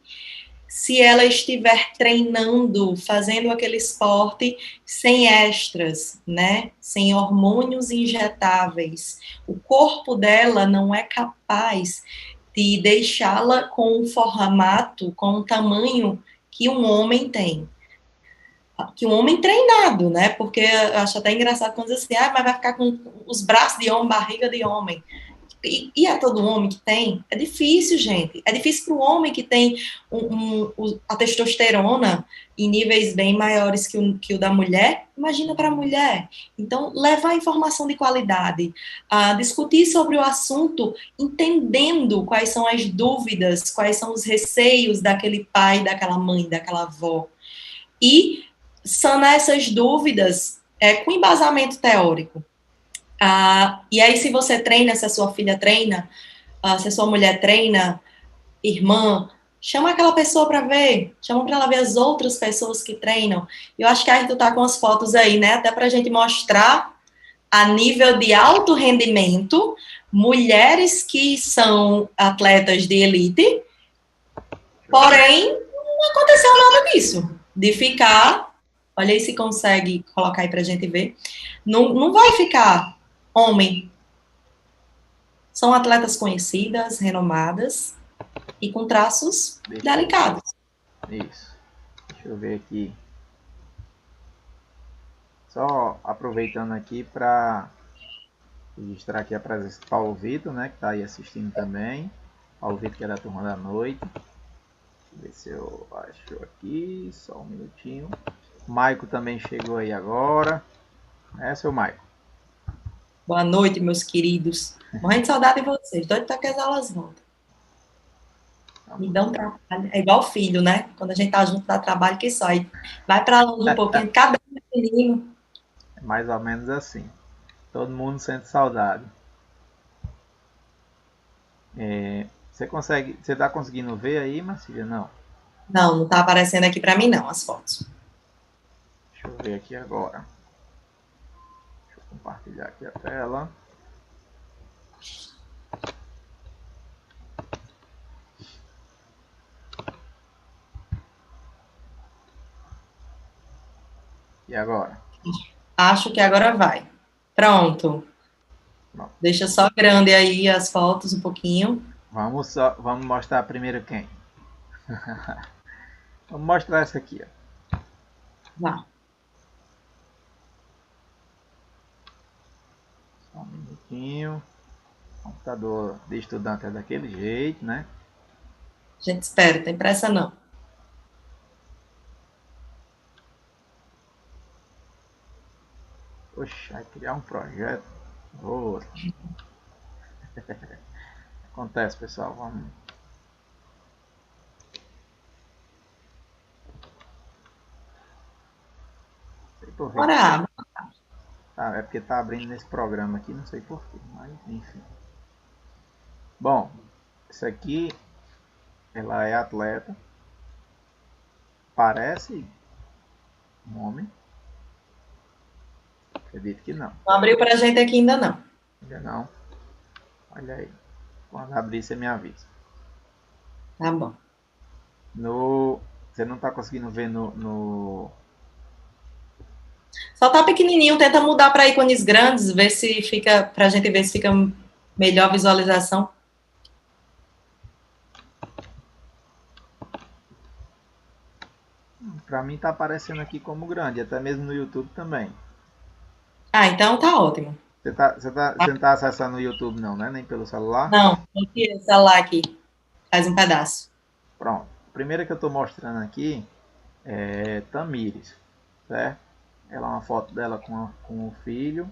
se ela estiver treinando, fazendo aquele esporte sem extras, né? Sem hormônios injetáveis. O corpo dela não é capaz de deixá-la com um formato, com um tamanho que um homem tem. Que um homem treinado, né? Porque eu acho até engraçado quando diz assim, mas vai ficar com os braços de homem, barriga de homem. E é todo homem que tem? É difícil, gente. É difícil para o homem que tem a testosterona em níveis bem maiores que o da mulher. Imagina para a mulher. Então, levar informação de qualidade, discutir sobre o assunto, entendendo quais são as dúvidas, quais são os receios daquele pai, daquela mãe, daquela avó. E sanar essas dúvidas com embasamento teórico. E aí, se você treina, se a sua filha treina, se a sua mulher treina, irmã, chama aquela pessoa para ver, chama para ela ver as outras pessoas que treinam. Eu acho que a gente tá com as fotos aí, né? Até para a gente mostrar a nível de alto rendimento, mulheres que são atletas de elite, porém, não aconteceu nada disso. De ficar, olha aí se consegue colocar aí para a gente ver, não vai ficar homem. São atletas conhecidas, renomadas e com traços delicados. Isso. Deixa eu ver aqui. Só aproveitando aqui para registrar aqui a presença do Paulo Vitor, né, que está aí assistindo também. Paulo Vitor, que é da turma da noite. Deixa eu ver se eu acho aqui. Só um minutinho. O Maico também chegou aí agora. Seu Maico. Boa noite, meus queridos. Morrendo de saudade de vocês. Doido para que as aulas voltem. Me dão trabalho. É igual filho, né? Quando a gente tá junto, dá trabalho que só. Aí vai para longe um pouquinho, cada menino. É mais ou menos assim. Todo mundo sente saudade. Você tá conseguindo ver aí, Marcília? Não. Não tá aparecendo aqui para mim, não, as fotos. Deixa eu ver aqui agora. Deixa eu compartilhar aqui a tela. E agora? Acho que agora vai. Pronto. Bom. Deixa só grande aí as fotos um pouquinho. Vamos mostrar primeiro quem? Vamos mostrar essa aqui, ó. Vá. Só um minutinho. O computador de estudante é daquele jeito, né? Gente, espera, tem pressa não. Poxa, vai criar um projeto. Boa. Acontece, pessoal. Vamos. Bora. É porque tá abrindo nesse programa aqui, não sei porquê, mas enfim. Bom, essa aqui, ela é atleta. Parece um homem. Acredito que não. Não abriu pra gente aqui ainda não. Ainda não. Olha aí. Quando abrir, você me avisa. Tá bom. Você não tá conseguindo ver Só tá pequenininho, tenta mudar para ícones grandes, ver se fica, pra gente ver se fica melhor visualização. Para mim tá aparecendo aqui como grande, até mesmo no YouTube também. Ah, então tá ótimo. Você não tá acessando o YouTube não, né? Nem pelo celular? Não, aqui, o celular aqui, faz um pedaço. Pronto. A primeira que eu estou mostrando aqui é Tamires, certo? Ela é uma foto dela com o filho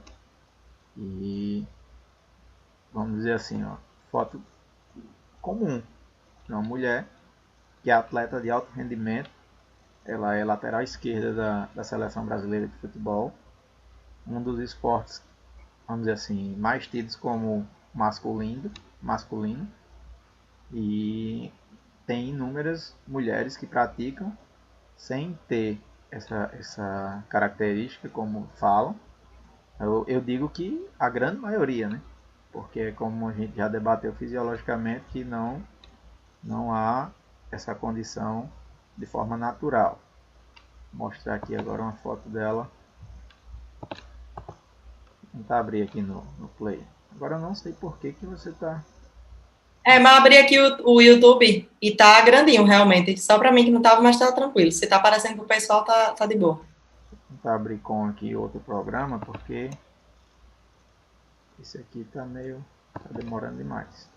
e vamos dizer assim, ó, foto comum de uma mulher que é atleta de alto rendimento. Ela é lateral esquerda da seleção brasileira de futebol, um dos esportes, vamos dizer assim, mais tidos como masculino e tem inúmeras mulheres que praticam sem ter essa característica, como falam. Eu digo que a grande maioria, né? Porque como a gente já debateu fisiologicamente que não há essa condição de forma natural. Vou mostrar aqui agora uma foto dela. Vou tentar abrir aqui no Play. Agora eu não sei por que você está... É, mas eu abri aqui o YouTube e tá grandinho, realmente. Só pra mim que não tava, mas tá tranquilo. Se tá aparecendo pro pessoal, tá de boa. Vou tentar abrir com aqui outro programa, porque esse aqui tá demorando demais.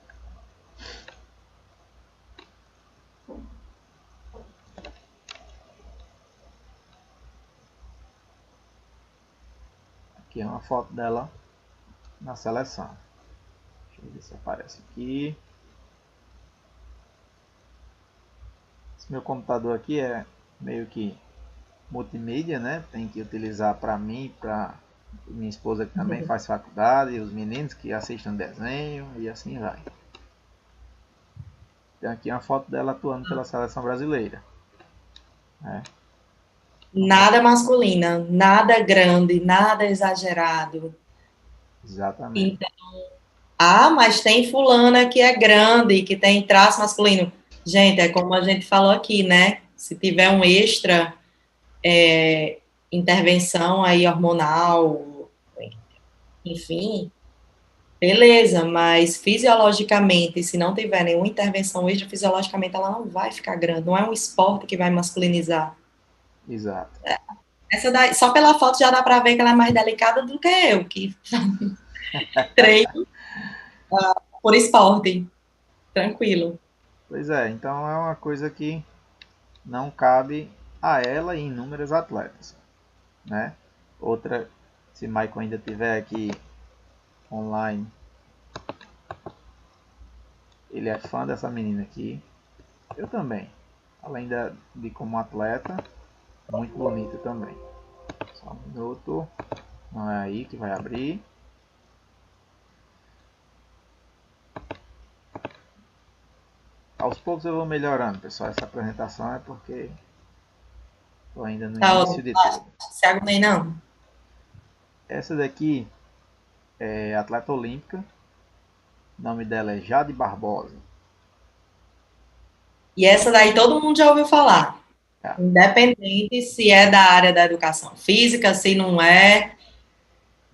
Aqui é uma foto dela na seleção. Deixa eu ver se aparece aqui. Esse meu computador aqui é meio que multimídia, né? Tem que utilizar para mim, para minha esposa que também faz faculdade, os meninos que assistem desenho e assim vai. Tem aqui uma foto dela atuando pela seleção brasileira. Né? Nada masculina, nada grande, nada exagerado. Exatamente. Então, mas tem fulana que é grande, que tem traço masculino. Gente, é como a gente falou aqui, né? Se tiver um extra, intervenção aí hormonal, enfim, beleza, mas fisiologicamente, se não tiver nenhuma intervenção extra, fisiologicamente ela não vai ficar grande, não é um esporte que vai masculinizar. Exato. Essa daí, só pela foto já dá para ver que ela é mais delicada do que eu, que treino por esporte, tranquilo. Pois é, então é uma coisa que não cabe a ela e inúmeros atletas. Né? Outra, se Michael ainda tiver aqui online, ele é fã dessa menina aqui. Eu também. Além de como atleta, muito bonita também. Só um minuto. Não é aí que vai abrir. Aos poucos eu vou melhorando, pessoal. Essa apresentação é porque estou ainda no Tá, início de tudo. se aguentei não. Essa daqui é atleta olímpica. O nome dela é Jade Barbosa. E essa daí todo mundo já ouviu falar. Tá. Independente se é da área da educação física, se não é.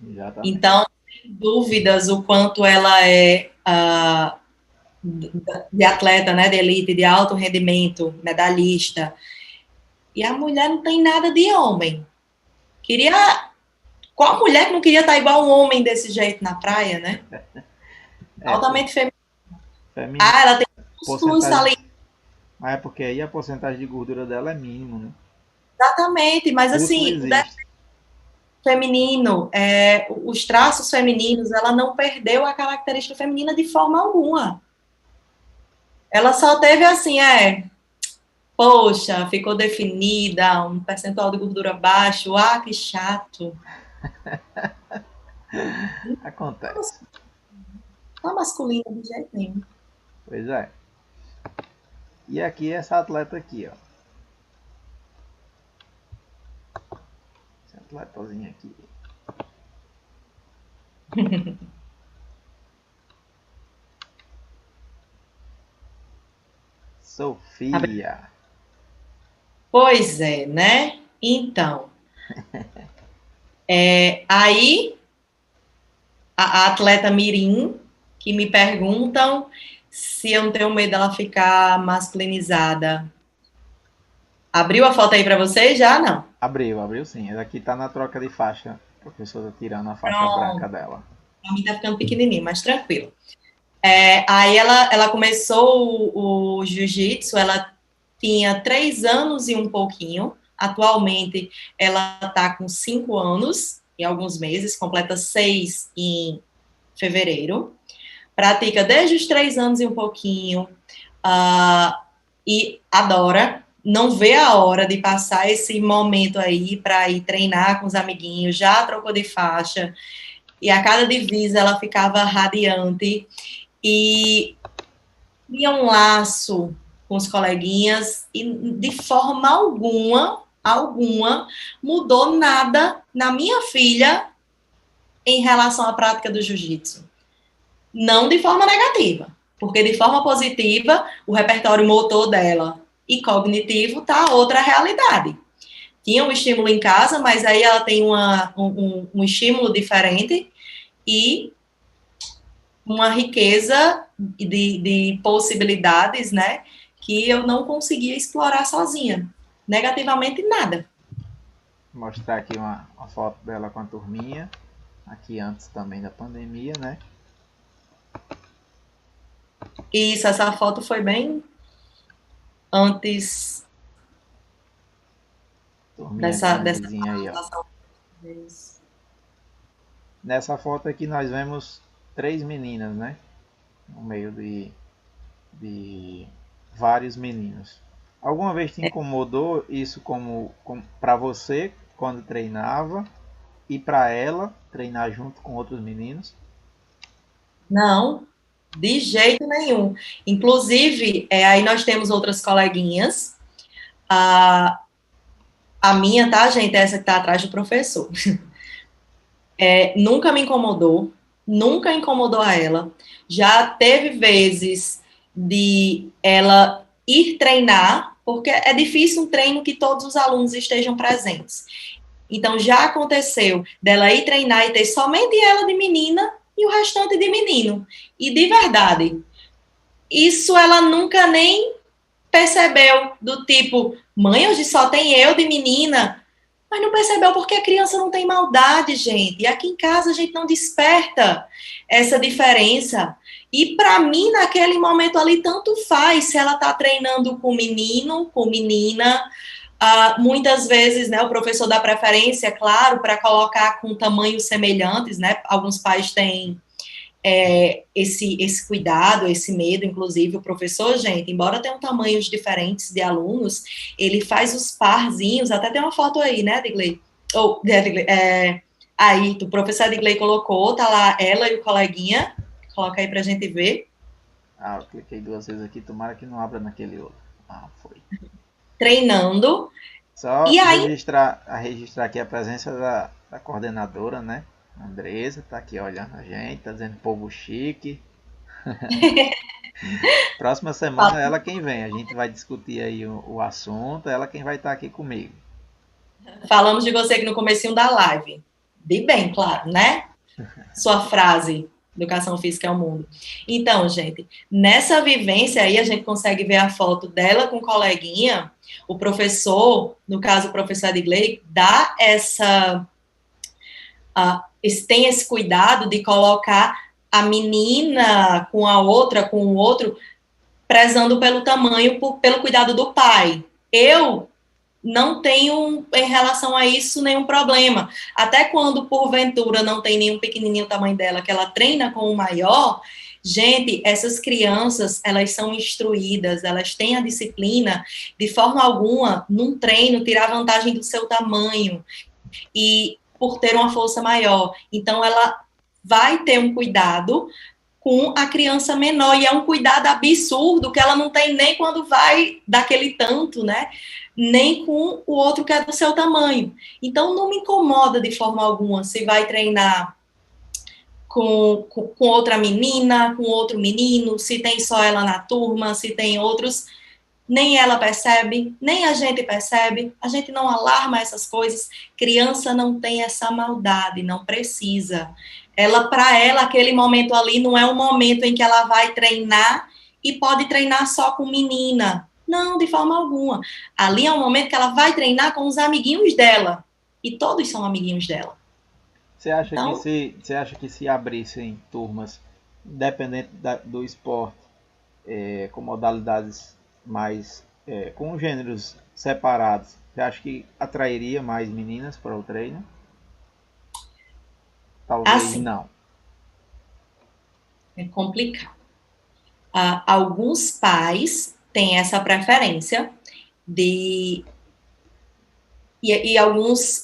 Exatamente. Então, sem dúvidas o quanto ela é de atleta, né, de elite, de alto rendimento, medalhista. E a mulher não tem nada de homem. Queria. Qual mulher que não queria estar igual um homem desse jeito na praia, né? Altamente feminina. Ela tem músculos ali. Mas é porque aí a porcentagem de gordura dela é mínimo, né? Exatamente, mas assim, feminino, os traços femininos, ela não perdeu a característica feminina de forma alguma. Ela só teve assim, poxa, ficou definida, um percentual de gordura baixo, que chato. Acontece. Não é masculina de jeito nenhum. Pois é. E aqui essa atleta aqui, ó. Essa atletazinha aqui. Sofia. Pois é, né? Então, Aí, a atleta mirim, que me perguntam se eu não tenho medo dela ficar masculinizada. Abriu a foto aí para vocês? Já não. Abriu sim. Essa aqui tá na troca de faixa. A professora tirando a faixa Pronto. branca dela. Pra mim tá ficando pequenininho, mas tranquilo. Aí ela começou o jiu-jitsu, ela tinha 3 anos e um pouquinho. Atualmente, ela está com 5 anos e alguns meses, completa 6 em fevereiro. Pratica desde os 3 anos e um pouquinho, e adora, não vê a hora de passar esse momento aí para ir treinar com os amiguinhos, já trocou de faixa, e a cada divisa ela ficava radiante, e cria um laço com os coleguinhas, e de forma alguma, mudou nada na minha filha em relação à prática do jiu-jitsu. Não de forma negativa, porque de forma positiva, o repertório motor dela e cognitivo tá outra realidade. Tinha um estímulo em casa, mas aí ela tem um estímulo diferente e uma riqueza de possibilidades, né, que eu não conseguia explorar sozinha. Negativamente, nada. Vou mostrar aqui uma foto dela com a turminha. Aqui antes também da pandemia, né? Isso, essa foto foi bem antes Turminha dessa grandezinha aí, ó. Nessa foto aqui nós vemos 3 meninas, né? No meio de vários meninos. Alguma vez te incomodou isso como para você quando treinava e para ela treinar junto com outros meninos? Não, de jeito nenhum. Inclusive, aí nós temos outras coleguinhas. A minha, tá, gente? Essa que tá atrás do professor. Nunca me incomodou, nunca incomodou a ela. Já teve vezes de ela ir treinar, porque é difícil um treino que todos os alunos estejam presentes. Então, já aconteceu dela ir treinar e ter somente ela de menina e o restante de menino. E de verdade, isso ela nunca nem percebeu, do tipo, mãe, hoje só tem eu de menina. Mas não percebeu porque a criança não tem maldade, gente. E aqui em casa a gente não desperta essa diferença. E para mim, naquele momento ali, tanto faz se ela está treinando com menino, com menina. Muitas vezes, né, o professor dá preferência, claro, para colocar com tamanhos semelhantes, né? Alguns pais têm esse cuidado, esse medo, inclusive o professor, gente, embora tenham tamanhos diferentes de alunos, ele faz os parzinhos, até tem uma foto aí, né, Digley? Aí, o professor Digley colocou, tá lá ela e o coleguinha, coloca aí pra gente ver. Eu cliquei 2 vezes aqui, tomara que não abra naquele outro. Foi. Treinando. Só e aí... registrar aqui a presença da coordenadora, né? Andresa, tá aqui olhando a gente, tá dizendo povo chique. Próxima semana ela quem vem, a gente vai discutir aí o assunto, ela quem vai estar aqui comigo. Falamos de você aqui no comecinho da live. De bem, claro, né? Sua frase, educação física é o mundo. Então, gente, nessa vivência aí a gente consegue ver a foto dela com o coleguinha, o professor, no caso o professor Edgley, dá tem esse cuidado de colocar a menina com a outra, com o outro, prezando pelo tamanho, pelo cuidado do pai. Eu não tenho, em relação a isso, nenhum problema. Até quando, porventura, não tem nenhum pequenininho tamanho dela, que ela treina com o maior, gente, essas crianças, elas são instruídas, elas têm a disciplina, de forma alguma, num treino, tirar vantagem do seu tamanho. E por ter uma força maior. Então, ela vai ter um cuidado com a criança menor, e é um cuidado absurdo que ela não tem nem quando vai daquele tanto, né? Nem com o outro que é do seu tamanho. Então, não me incomoda de forma alguma se vai treinar com outra menina, com outro menino, se tem só ela na turma, se tem outros. nem ela percebe, nem a gente não alarma essas coisas. Criança não tem essa maldade, não precisa. Para ela, aquele momento ali não é um momento em que ela vai treinar e pode treinar só com menina. Não, de forma alguma. Ali é um momento que ela vai treinar com os amiguinhos dela. E todos são amiguinhos dela. Então, Você acha que se abrissem turmas, independente do esporte, com modalidades mais, com gêneros separados, você acha que atrairia mais meninas para o treino? Talvez assim, não. é complicado. Alguns pais têm essa preferência de e alguns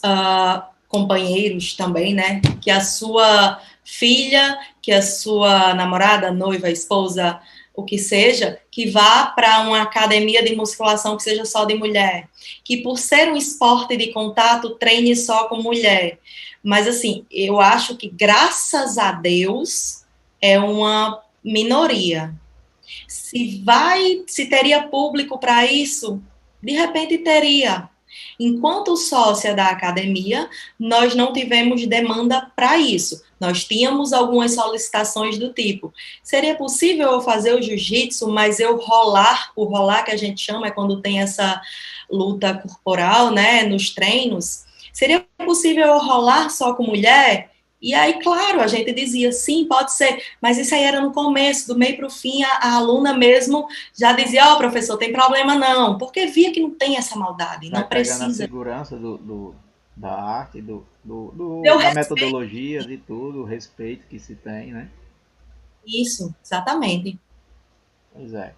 companheiros também, né? Que a sua filha, que a sua namorada, noiva, esposa, o que seja, que vá para uma academia de musculação que seja só de mulher, que por ser um esporte de contato treine só com mulher. Mas assim, eu acho que graças a Deus é uma minoria. Se teria público para isso, de repente teria. Enquanto sócia da academia, nós não tivemos demanda para isso. Nós tínhamos algumas solicitações do tipo: seria possível eu fazer o jiu-jitsu, mas eu rolar, o rolar que a gente chama é quando tem essa luta corporal, né, nos treinos. Seria possível eu rolar só com mulher? E aí, claro, a gente dizia, sim, pode ser, mas isso aí era no começo, do meio para o fim, a aluna mesmo já dizia, ó, professor, tem problema não, porque via que não tem essa maldade, Vai não pegando a precisa. segurança da arte, Deu da respeito. metodologia, de tudo, o respeito que se tem, né? Isso, exatamente. Pois é.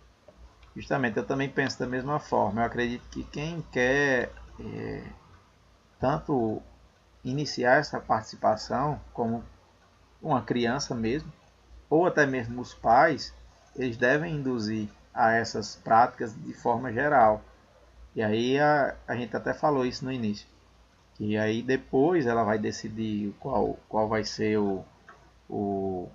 Justamente, eu também penso da mesma forma. Eu acredito que quem quer tanto iniciar essa participação, como uma criança mesmo, ou até mesmo os pais, eles devem induzir a essas práticas de forma geral. E aí a gente até falou isso no início. E aí depois ela vai decidir qual vai ser o, o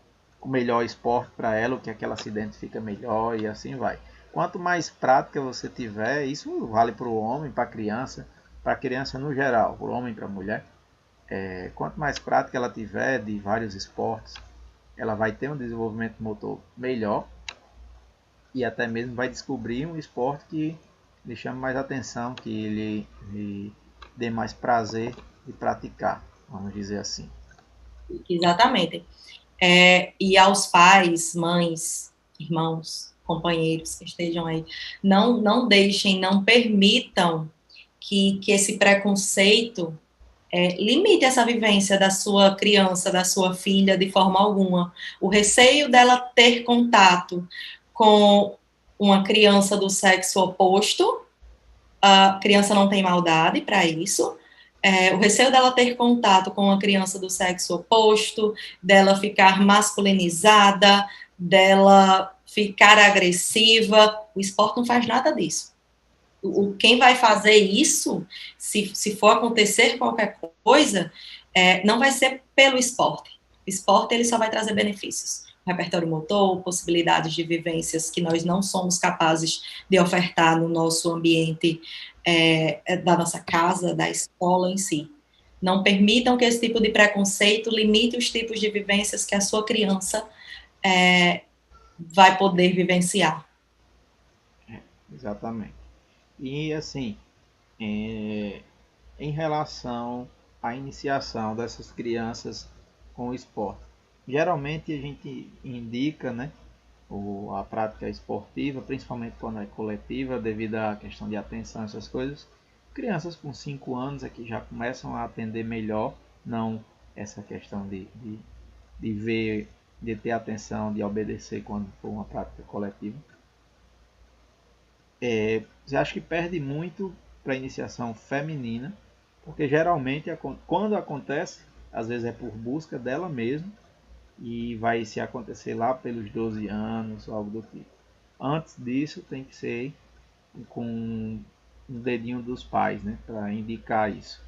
melhor esporte para ela, o que é que ela se identifica melhor e assim vai. Quanto mais prática você tiver, isso vale para o homem, para a criança no geral, para o homem e para a mulher. Quanto mais prática ela tiver de vários esportes, ela vai ter um desenvolvimento motor melhor e até mesmo vai descobrir um esporte que lhe chame mais atenção, que lhe dê mais prazer de praticar, vamos dizer assim. Exatamente. E aos pais, mães, irmãos, companheiros que estejam aí, não deixem, não permitam que esse preconceito limite essa vivência da sua criança, da sua filha, de forma alguma. O receio dela ter contato com uma criança do sexo oposto, a criança não tem maldade para isso. O receio dela ter contato com uma criança do sexo oposto, dela ficar masculinizada, dela ficar agressiva, o esporte não faz nada disso. Quem vai fazer isso, se for acontecer qualquer coisa, não vai ser pelo esporte. O esporte ele só vai trazer benefícios. Repertório motor, possibilidades de vivências que nós não somos capazes de ofertar no nosso ambiente da nossa casa, da escola em si. Não permitam que esse tipo de preconceito limite os tipos de vivências que a sua criança vai poder vivenciar. Exatamente. E assim, em relação à iniciação dessas crianças com o esporte, geralmente a gente indica, né, a prática esportiva, principalmente quando é coletiva, devido à questão de atenção, essas coisas. Crianças com 5 anos é que já começam a atender melhor, não essa questão de ver, de ter atenção, de obedecer quando for uma prática coletiva. Você acha que perde muito para a iniciação feminina, porque geralmente quando acontece, às vezes é por busca dela mesma e vai se acontecer lá pelos 12 anos, algo do tipo. Antes disso tem que ser com um dedinho dos pais, né, para indicar isso.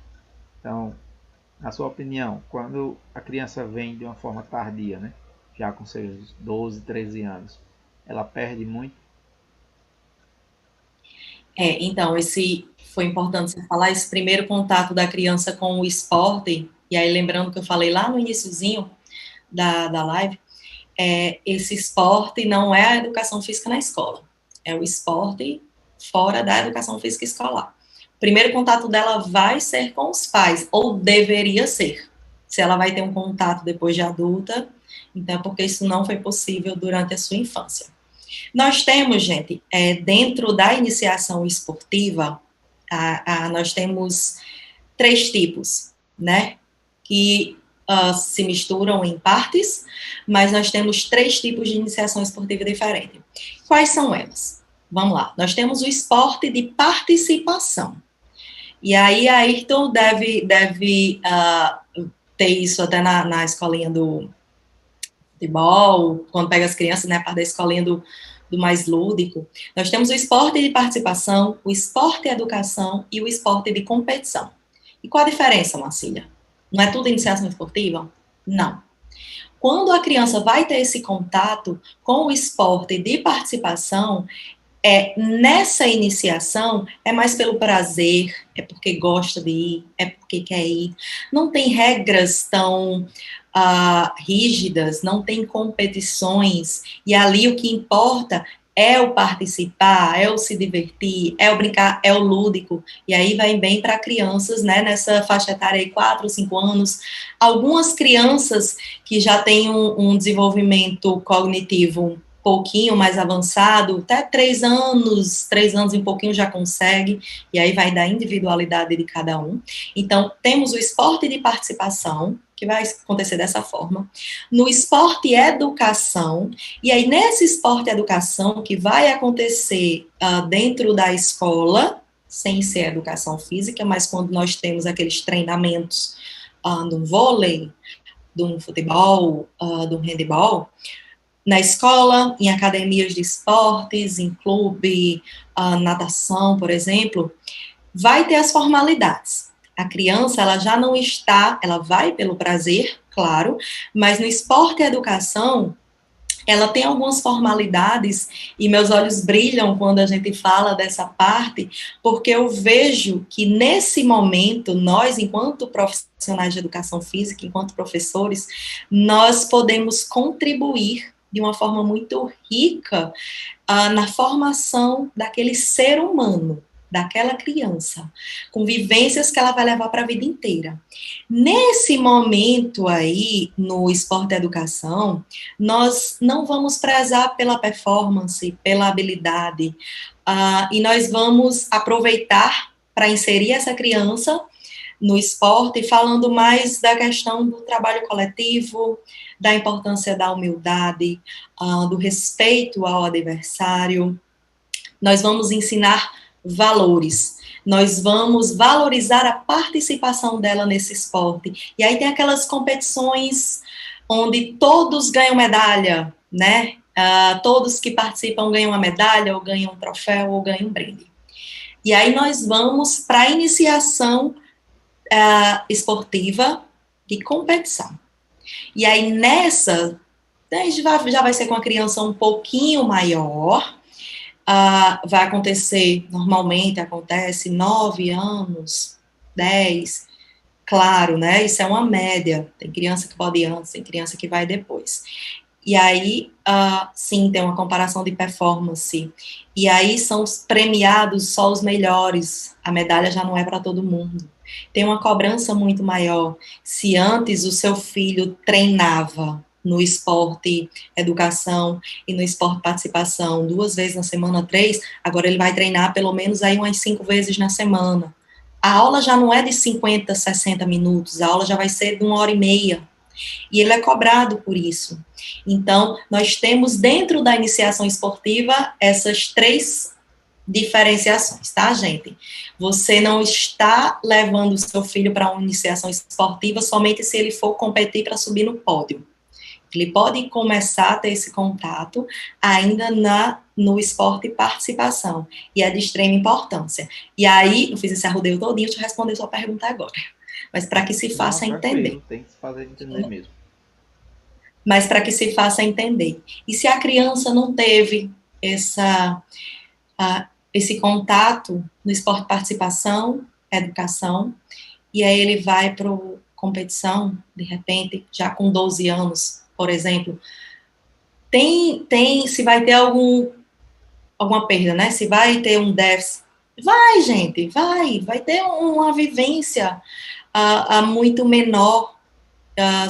Então, na sua opinião, quando a criança vem de uma forma tardia, né, já com seus 12, 13 anos, ela perde muito? Então, esse foi importante você falar, esse primeiro contato da criança com o esporte, e aí lembrando que eu falei lá no iniciozinho da live, esse esporte não é a educação física na escola, é o esporte fora da educação física escolar. O primeiro contato dela vai ser com os pais, ou deveria ser. Se ela vai ter um contato depois de adulta, então é porque isso não foi possível durante a sua infância. Nós temos, gente, dentro da iniciação esportiva, nós temos 3 tipos, né? Que se misturam em partes, mas nós temos 3 tipos de iniciação esportiva diferente. Quais são elas? Vamos lá. Nós temos o esporte de participação. E aí a Ayrton deve ter isso até na escolinha do futebol, quando pega as crianças, né, a parte da escolinha do mais lúdico. Nós temos o esporte de participação, o esporte de educação e o esporte de competição. E qual a diferença, Marcília? Não é tudo iniciação esportiva? Não. Quando a criança vai ter esse contato com o esporte de participação, nessa iniciação, é mais pelo prazer, é porque gosta de ir, é porque quer ir. Não tem regras tão rígidas, não tem competições, e ali o que importa é o participar, é o se divertir, é o brincar, é o lúdico, e aí vai bem para crianças, né, nessa faixa etária aí, 4, 5 anos, algumas crianças que já têm um desenvolvimento cognitivo pouquinho mais avançado, até 3 anos e um pouquinho já consegue, e aí vai da individualidade de cada um. Então, temos o esporte de participação, que vai acontecer dessa forma. No esporte educação, e aí nesse esporte educação, que vai acontecer dentro da escola, sem ser educação física, mas quando nós temos aqueles treinamentos do vôlei, do futebol, do handebol, na escola, em academias de esportes, em clube, natação, por exemplo, vai ter as formalidades. A criança, ela já não está, ela vai pelo prazer, claro, mas no esporte e educação, ela tem algumas formalidades, e meus olhos brilham quando a gente fala dessa parte, porque eu vejo que nesse momento, nós, enquanto profissionais de educação física, enquanto professores, nós podemos contribuir de uma forma muito rica na formação daquele ser humano, daquela criança, com vivências que ela vai levar para a vida inteira. Nesse momento aí, no esporte e educação, nós não vamos prezar pela performance, pela habilidade, e nós vamos aproveitar para inserir essa criança no esporte, falando mais da questão do trabalho coletivo, da importância da humildade, do respeito ao adversário. Nós vamos ensinar valores. Nós vamos valorizar a participação dela nesse esporte. E aí tem aquelas competições onde todos ganham medalha, né? Todos que participam ganham uma medalha, ou ganham um troféu, ou ganham um brinde. E aí nós vamos para a iniciação esportiva de competição. E aí nessa, já vai ser com a criança um pouquinho maior, vai acontecer, normalmente acontece 9 anos, 10, claro, né, isso é uma média, tem criança que pode ir antes, tem criança que vai depois. E aí, sim, tem uma comparação de performance, e aí são premiados só os melhores, a medalha já não é para todo mundo. Tem uma cobrança muito maior. Se antes o seu filho treinava no esporte educação e no esporte participação 2 vezes na semana, 3, agora ele vai treinar pelo menos aí umas 5 vezes na semana. A aula já não é de 50, 60 minutos, a aula já vai ser de 1h30. E ele é cobrado por isso. Então, nós temos dentro da iniciação esportiva essas 3 diferenciações, tá, gente? Você não está levando o seu filho para uma iniciação esportiva somente se ele for competir para subir no pódio. Ele pode começar a ter esse contato ainda no esporte participação, e é de extrema importância. E aí, eu fiz esse arrodeio todinho, deixa eu responder a sua pergunta agora. Mas para que se faça entender. Tem que se fazer entender mesmo. Mas para que se faça entender. E se a criança não teve esse contato no esporte participação, educação, e aí ele vai para competição, de repente, já com 12 anos, por exemplo, se vai ter alguma perda, né? Se vai ter um déficit. Vai, gente, vai ter uma vivência muito menor.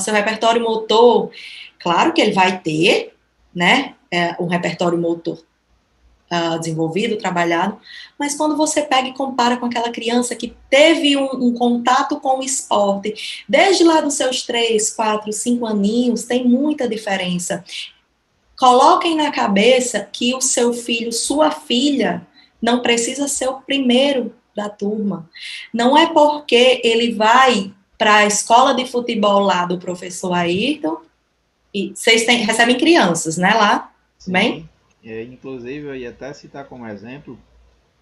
Seu repertório motor, claro que ele vai ter, né? Um repertório motor desenvolvido, trabalhado, mas quando você pega e compara com aquela criança que teve um contato com o esporte, desde lá dos seus 3, 4, 5 aninhos, tem muita diferença. Coloquem na cabeça que o seu filho, sua filha, não precisa ser o primeiro da turma. Não é porque ele vai para a escola de futebol lá do professor Ayrton, e vocês recebem crianças, né, lá? Bem? Sim, inclusive eu ia até citar como exemplo,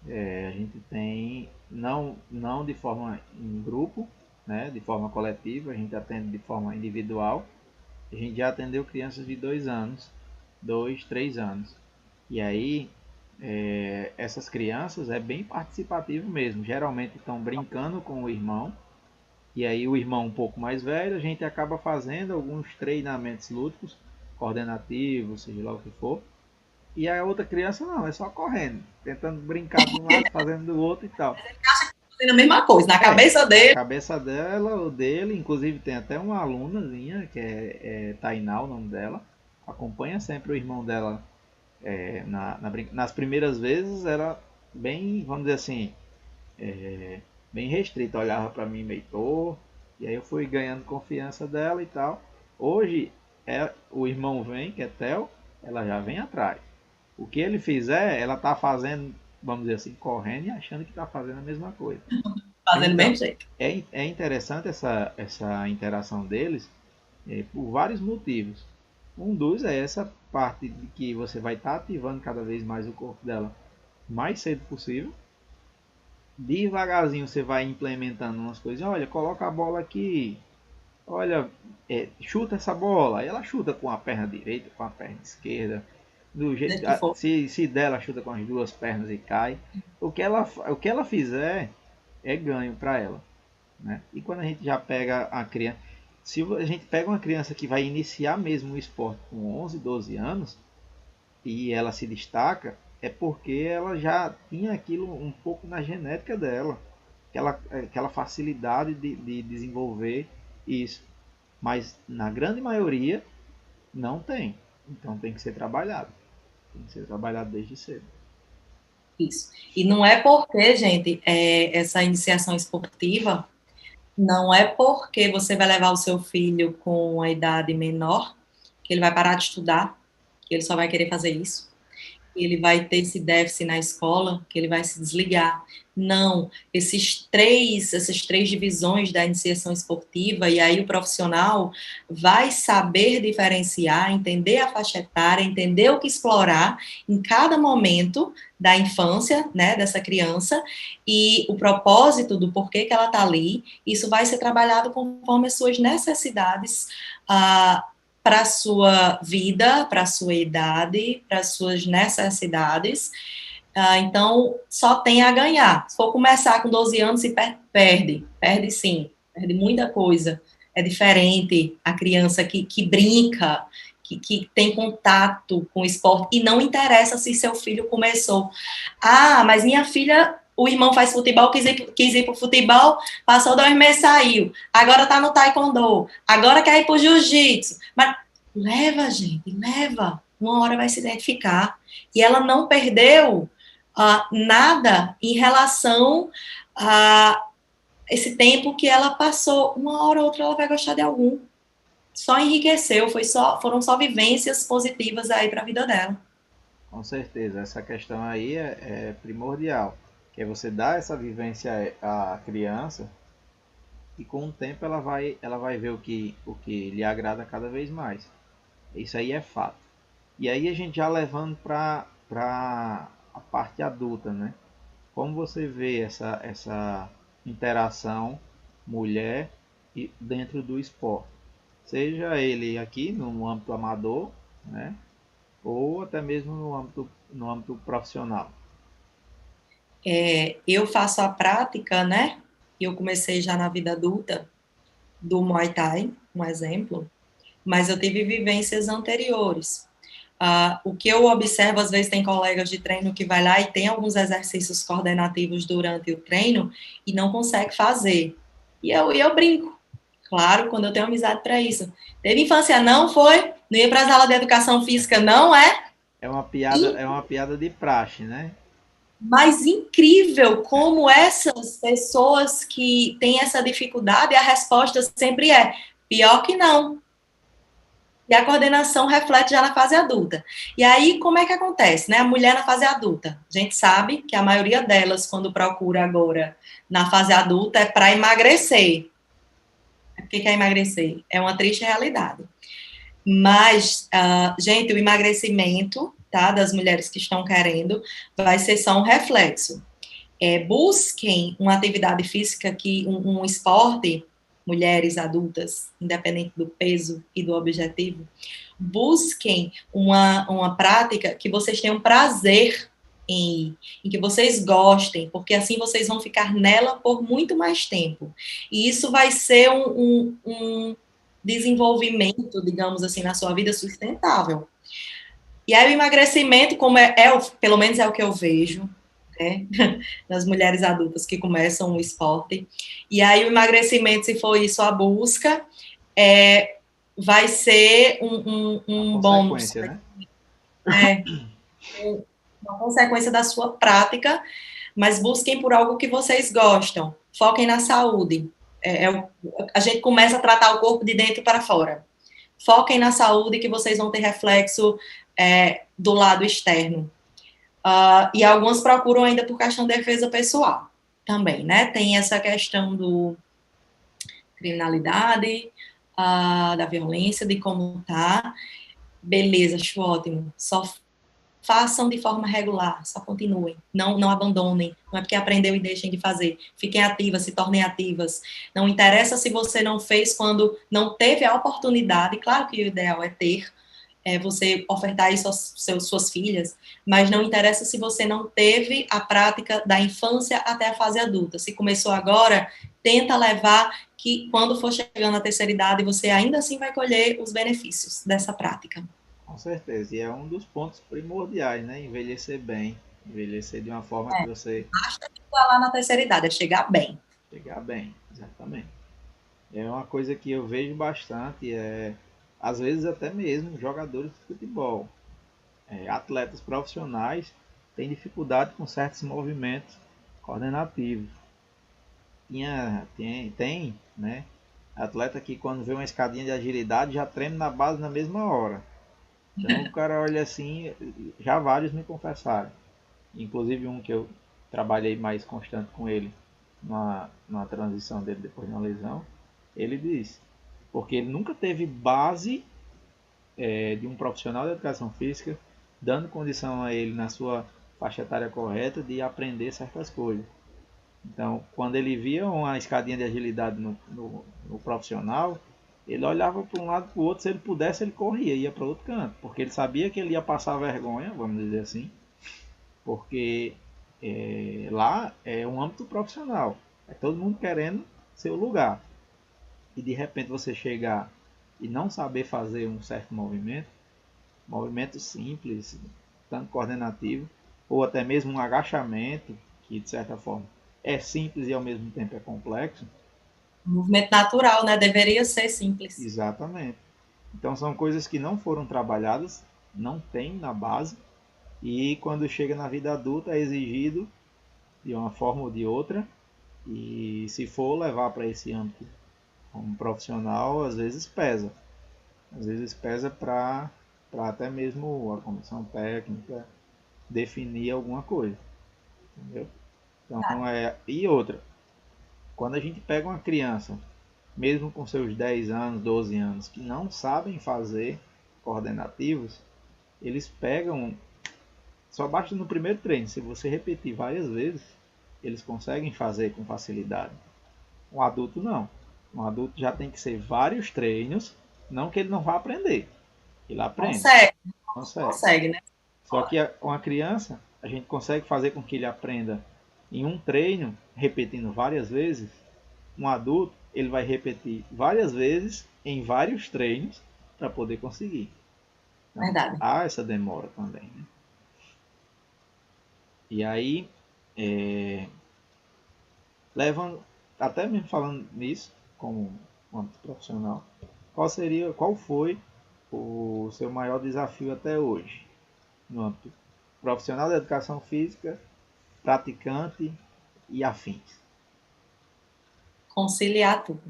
a gente tem, não de forma em grupo, né, de forma coletiva, a gente atende de forma individual. A gente já atendeu crianças de 2 anos, 2, 3 anos. E aí, essas crianças é bem participativo mesmo. Geralmente estão brincando com o irmão. E aí o irmão um pouco mais velho, a gente acaba fazendo alguns treinamentos lúdicos, coordenativos, seja lá o que for. E a outra criança não, é só correndo, tentando brincar de um lado, fazendo do outro e tal. Fazendo a mesma coisa, na cabeça Na dele. cabeça dela, o dele, inclusive tem até uma alunazinha, que é Tainá, o nome dela, acompanha sempre o irmão dela. Nas primeiras vezes era bem, vamos dizer assim, bem restrito, olhava para mim meio torto, e aí eu fui ganhando confiança dela e tal. Hoje, o irmão vem, que é Theo, ela já vem atrás. O que ele fizer, ela tá fazendo, vamos dizer assim, correndo e achando que tá fazendo a mesma coisa. Fazendo do Então, mesmo jeito. é interessante essa interação deles por vários motivos. Um dos é essa parte de que você vai estar ativando cada vez mais o corpo dela o mais cedo possível. Devagarzinho você vai implementando umas coisas. Olha, coloca a bola aqui. Olha, chuta essa bola. Aí ela chuta com a perna direita, com a perna esquerda. Do jeito, Do que for. se der, ela chuta com as duas pernas e cai. O que ela fizer é ganho para ela. Né? E quando a gente já pega a criança, se a gente pega uma criança que vai iniciar mesmo o esporte com 11, 12 anos e ela se destaca, é porque ela já tinha aquilo um pouco na genética dela, aquela facilidade de desenvolver isso. Mas na grande maioria não tem. Então tem que ser trabalhado. Tem que ser trabalhado desde cedo. Isso. E não é porque, gente, essa iniciação esportiva, não é porque você vai levar o seu filho com a idade menor que ele vai parar de estudar, que ele só vai querer fazer isso. Ele vai ter esse déficit na escola, que ele vai se desligar. Não, essas três divisões da iniciação esportiva, e aí o profissional vai saber diferenciar, entender a faixa etária, entender o que explorar em cada momento da infância, né, dessa criança, e o propósito do porquê que ela está ali, isso vai ser trabalhado conforme as suas necessidades, para a sua vida, para a sua idade, para as suas necessidades. Então, só tem a ganhar. Se for começar com 12 anos, se perde sim, perde muita coisa. É diferente a criança que brinca, que tem contato com o esporte, e não interessa se seu filho começou. Ah, mas minha filha, o irmão faz futebol, quis ir para o futebol, passou 2 meses, saiu. Agora está no taekwondo, agora quer ir para o jiu-jitsu. Mas leva, gente, leva. Uma hora vai se identificar. E ela não perdeu nada em relação a esse tempo que ela passou. Uma hora ou outra ela vai gostar de algum. Só enriqueceu, foram só vivências positivas aí para a vida dela. Com certeza, essa questão aí é primordial, que é você dar essa vivência à criança e com o tempo ela vai ver o que lhe agrada cada vez mais. Isso aí é fato. E aí a gente já levando para a parte adulta, né? Como você vê essa interação mulher dentro do esporte? Seja ele aqui no âmbito amador, né? Ou até mesmo no âmbito profissional. Eu faço a prática, né? Eu comecei já na vida adulta do Muay Thai, um exemplo, mas eu tive vivências anteriores. O que eu observo, às vezes tem colegas de treino que vai lá e tem alguns exercícios coordenativos durante o treino e não consegue fazer. E eu brinco, claro, quando eu tenho amizade para isso. Teve infância, não foi? Não ia para as aulas de educação física, não é? É uma piada de praxe, né? Mas incrível como essas pessoas que têm essa dificuldade, a resposta sempre é pior que não. E a coordenação reflete já na fase adulta. E aí, como é que acontece, né? A mulher na fase adulta. A gente sabe que a maioria delas, quando procura agora na fase adulta, é para emagrecer. O que é emagrecer? É uma triste realidade. Mas, gente, o emagrecimento, tá, das mulheres que estão querendo, vai ser só um reflexo. Busquem uma atividade física, um esporte, mulheres adultas, independente do peso e do objetivo, busquem uma prática que vocês tenham prazer em que vocês gostem, porque assim vocês vão ficar nela por muito mais tempo. E isso vai ser um desenvolvimento, digamos assim, na sua vida sustentável. E aí o emagrecimento, como pelo menos é o que eu vejo, né, das mulheres adultas que começam o esporte. E aí o emagrecimento, se for isso a busca, vai ser Uma um bônus, consequência, né? né? Uma consequência da sua prática, mas busquem por algo que vocês gostam. Foquem na saúde. A gente começa a tratar o corpo de dentro para fora. Foquem na saúde que vocês vão ter reflexo do lado externo. E algumas procuram ainda por questão de defesa pessoal também, né? Tem essa questão do criminalidade, da violência, de como tá. Beleza, acho ótimo. Só façam de forma regular, só continuem, não abandonem, não é porque aprendeu e deixem de fazer, fiquem ativas, se tornem ativas, não interessa se você não fez quando não teve a oportunidade, claro que o ideal é ter, você ofertar isso às suas filhas, mas não interessa se você não teve a prática da infância até a fase adulta. Se começou agora, tenta levar que quando for chegando à terceira idade, você ainda assim vai colher os benefícios dessa prática. Com certeza. E é um dos pontos primordiais, né? Envelhecer bem. Envelhecer de uma forma que você Basta chegar lá na terceira idade, é chegar bem. chegar bem. Exatamente. É uma coisa que eu vejo bastante, às vezes até mesmo jogadores de futebol, atletas profissionais têm dificuldade com certos movimentos coordenativos. Tem, né? Atleta que quando vê uma escadinha de agilidade já treme na base na mesma hora. Então o cara olha assim, já vários me confessaram. Inclusive um que eu trabalhei mais constante com ele na transição dele depois de uma lesão, ele disse, porque ele nunca teve base de um profissional de educação física dando condição a ele na sua faixa etária correta de aprender certas coisas. Então, quando ele via uma escadinha de agilidade no profissional, ele olhava para um lado para o outro, se ele pudesse ele corria, ia para outro canto, porque ele sabia que ele ia passar vergonha, vamos dizer assim, porque lá é um âmbito profissional, é todo mundo querendo seu lugar, e de repente você chegar e não saber fazer um certo movimento simples, tanto coordenativo, ou até mesmo um agachamento, que de certa forma é simples e ao mesmo tempo é complexo. Movimento natural, né? Deveria ser simples. Exatamente. Então são coisas que não foram trabalhadas, não tem na base, e quando chega na vida adulta é exigido de uma forma ou de outra, e se for levar para esse âmbito como profissional, às vezes pesa. Às vezes pesa para até mesmo a comissão técnica definir alguma coisa. Entendeu? Então, e outra, quando a gente pega uma criança, mesmo com seus 10 anos, 12 anos, que não sabem fazer coordenativos, eles pegam, só basta no primeiro treino, se você repetir várias vezes, eles conseguem fazer com facilidade. Um adulto não. Um adulto já tem que ser vários treinos, não que ele não vá aprender. Ele aprende. Consegue, Consegue. consegue, né? Só que uma criança, a gente consegue fazer com que ele aprenda Em um treino, repetindo várias vezes, um adulto ele vai repetir várias vezes em vários treinos para poder conseguir. Então, Verdade. há essa demora também. Né? E aí, levando, até mesmo falando nisso, como um âmbito profissional, qual foi o seu maior desafio até hoje? No âmbito profissional da educação física, praticante e afins. Conciliar tudo.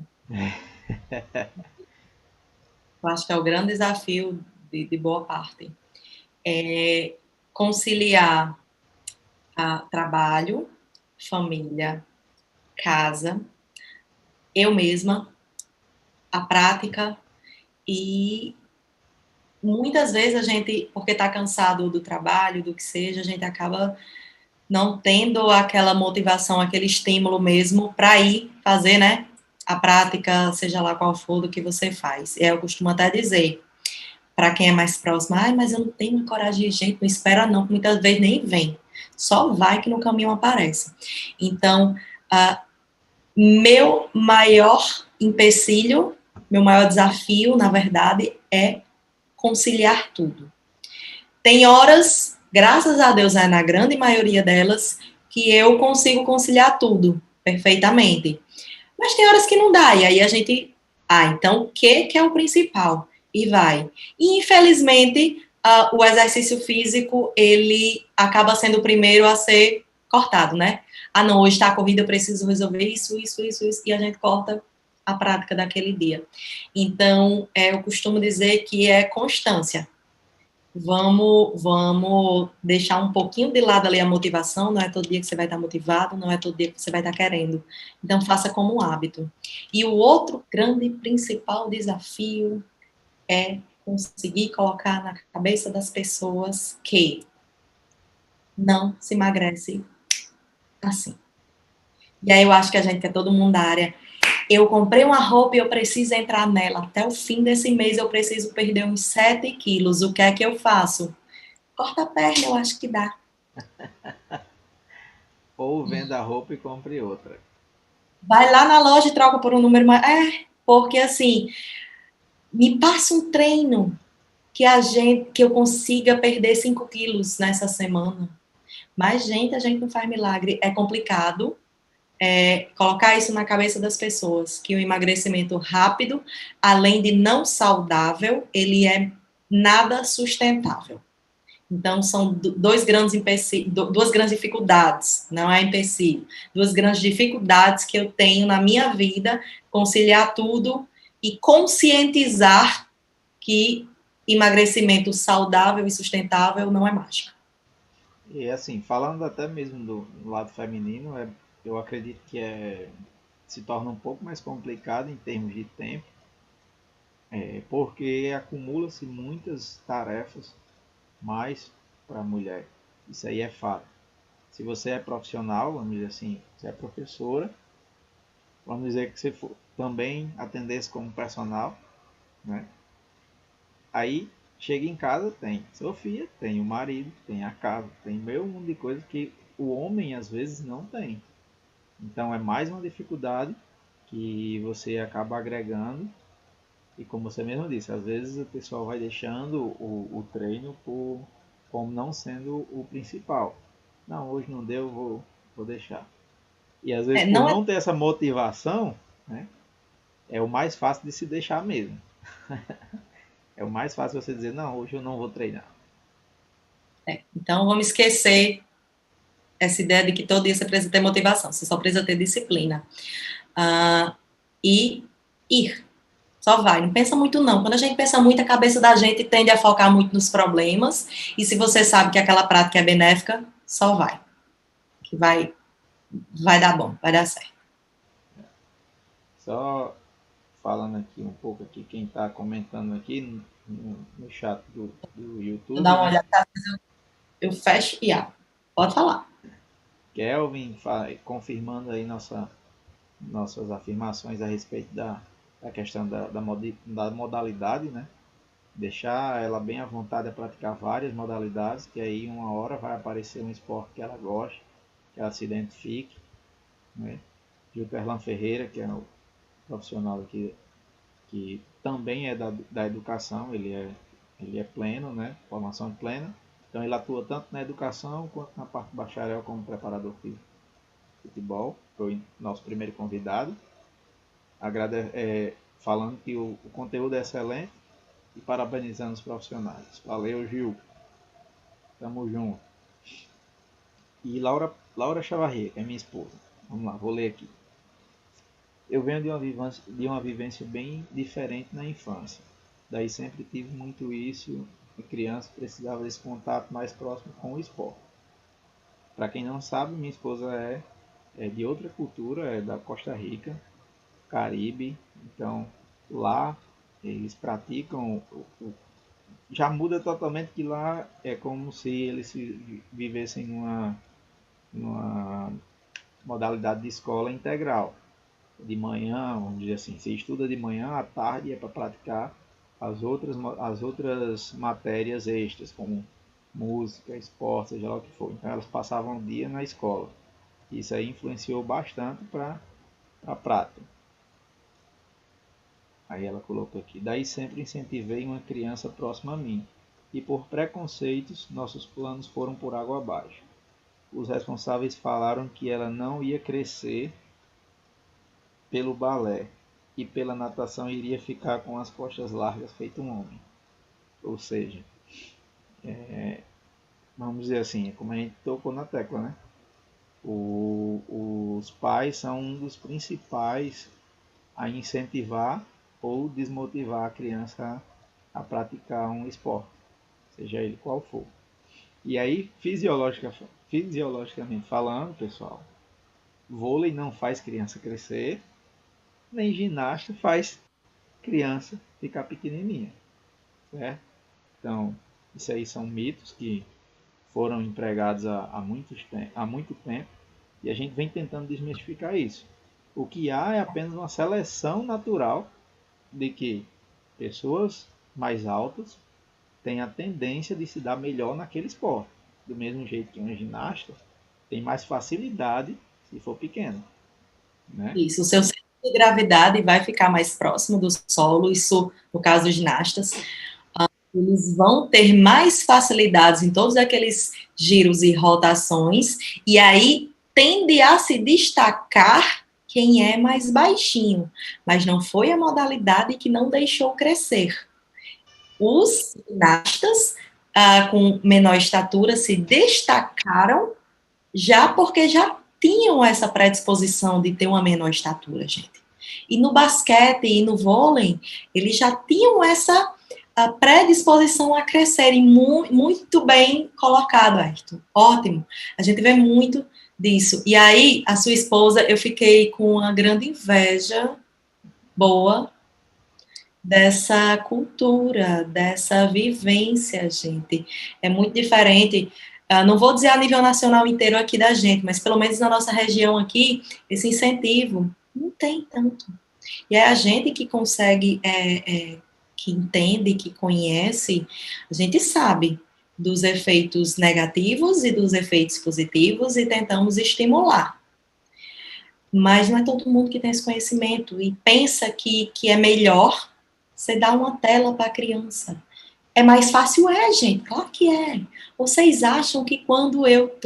Eu acho que é o grande desafio de boa parte. É conciliar trabalho, família, casa, eu mesma, a prática e muitas vezes a gente, porque está cansado do trabalho, do que seja, a gente acaba não tendo aquela motivação, aquele estímulo mesmo para ir fazer, né? A prática, seja lá qual for, do que você faz. Eu costumo até dizer, para quem é mais próximo, ai, mas eu não tenho coragem de jeito, não espera não, que muitas vezes nem vem. Só vai que no caminho aparece. Então, meu maior empecilho, meu maior desafio, na verdade, é conciliar tudo. Tem horas, graças a Deus, na grande maioria delas, que eu consigo conciliar tudo perfeitamente. Mas tem horas que não dá, e aí a gente. Então o que é o principal? E vai. E infelizmente, o exercício físico, ele acaba sendo o primeiro a ser cortado, né? Não, hoje está a corrida, eu preciso resolver isso, e a gente corta a prática daquele dia. Então, eu costumo dizer que é constância. Vamos deixar um pouquinho de lado ali a motivação, não é todo dia que você vai estar motivado, não é todo dia que você vai estar querendo. Então, faça como um hábito. E o outro grande, principal desafio é conseguir colocar na cabeça das pessoas que não se emagrece assim. E aí eu acho que a gente, que é todo mundo da área, eu comprei uma roupa e eu preciso entrar nela. Até o fim desse mês eu preciso perder uns 7 quilos. O que é que eu faço? Corta a perna, eu acho que dá. Ou venda a roupa e compre outra. Vai lá na loja e troca por um número mais. Porque assim, me passa um treino que eu consiga perder 5 quilos nessa semana. Mas, gente, a gente não faz milagre. É complicado colocar isso na cabeça das pessoas, que o emagrecimento rápido, além de não saudável, ele é nada sustentável. Então, são duas grandes dificuldades, não é empecilho, duas grandes dificuldades que eu tenho na minha vida, conciliar tudo e conscientizar que emagrecimento saudável e sustentável não é mágica. E assim, falando até mesmo do lado feminino, eu acredito que se torna um pouco mais complicado em termos de tempo, porque acumula-se muitas tarefas mais para a mulher. Isso aí é fato. Se você é profissional, vamos dizer assim, você é professora, vamos dizer que você também atendesse como personal, né? Aí chega em casa, tem Sofia, tem o marido, tem a casa, tem meio mundo de coisas que o homem às vezes não tem. Então é mais uma dificuldade que você acaba agregando. E como você mesmo disse, às vezes o pessoal vai deixando o treino como não sendo o principal. Não, hoje não deu, vou deixar. E às vezes por Não é, não ter essa motivação, né, é o mais fácil de se deixar mesmo. É o mais fácil você dizer, não, hoje eu não vou treinar. então, vamos esquecer essa ideia de que todo dia você precisa ter motivação, você só precisa ter disciplina. E ir. Só vai, não pensa muito não. Quando a gente pensa muito, a cabeça da gente tende a focar muito nos problemas. E se você sabe que aquela prática é benéfica, só vai. Que vai dar bom, vai dar certo. Só falando aqui um pouco aqui, quem está comentando aqui no chat do Vou YouTube, dar uma né? olhada, eu fecho e abro. Pode falar. Kelvin confirmando aí nossas afirmações a respeito da questão da modalidade, né? Deixar ela bem à vontade a praticar várias modalidades, que aí uma hora vai aparecer um esporte que ela gosta que ela se identifique, né? Gilterlan Ferreira, que é o profissional aqui, que também é da educação, ele é pleno, né? Formação plena. Então ele atua tanto na educação quanto na parte bacharel como preparador físico de futebol. Foi nosso primeiro convidado. Falando que o conteúdo é excelente e parabenizando os profissionais. Valeu, Gil. Tamo junto. E Laura Chavarria, que é minha esposa. Vamos lá, vou ler aqui. Eu venho de uma vivência bem diferente na infância. Daí sempre tive muito isso. E criança precisava desse contato mais próximo com o esporte. Para quem não sabe, minha esposa é de outra cultura, é da Costa Rica, Caribe. Então lá eles praticam. Já muda totalmente, que lá é como se eles vivessem numa modalidade de escola integral. De manhã, vamos dizer assim, você estuda de manhã, à tarde é para praticar as outras matérias extras, como música, esporte, seja lá o que for. Então elas passavam o dia na escola. Isso aí influenciou bastante para a prática. Aí ela colocou aqui: daí sempre incentivei uma criança próxima a mim, e por preconceitos nossos planos foram por água abaixo. Os responsáveis falaram que ela não ia crescer pelo balé e pela natação iria ficar com as costas largas feito um homem. Ou seja, vamos dizer assim, como a gente tocou na tecla, né? Os pais são um dos principais a incentivar ou desmotivar a criança a praticar um esporte, seja ele qual for. E aí, fisiologicamente falando, pessoal, vôlei não faz criança crescer, nem ginasta faz criança ficar pequenininha, certo? Então, isso aí são mitos que foram empregados há muito tempo e a gente vem tentando desmistificar isso. O que há é apenas uma seleção natural de que pessoas mais altas têm a tendência de se dar melhor naquele esporte. Do mesmo jeito que um ginasta tem mais facilidade se for pequeno, né? Isso, o seu centro de gravidade vai ficar mais próximo do solo, isso no caso dos ginastas. Eles vão ter mais facilidades em todos aqueles giros e rotações, e aí tende a se destacar quem é mais baixinho, mas não foi a modalidade que não deixou crescer. Os ginastas com menor estatura se destacaram já porque já tinham essa predisposição de ter uma menor estatura, gente. E no basquete e no vôlei, eles já tinham essa predisposição a crescerem muito bem colocado, Ayrton. Ótimo. A gente vê muito disso. E aí, a sua esposa, eu fiquei com uma grande inveja boa dessa cultura, dessa vivência, gente. É muito diferente. Não vou dizer a nível nacional inteiro aqui da gente, mas pelo menos na nossa região aqui, esse incentivo não tem tanto. E é a gente que consegue, que entende, que conhece, a gente sabe dos efeitos negativos e dos efeitos positivos e tentamos estimular. Mas não é todo mundo que tem esse conhecimento e pensa que é melhor você dar uma tela para a criança. É mais fácil? É, gente, claro que é. Vocês acham que quando eu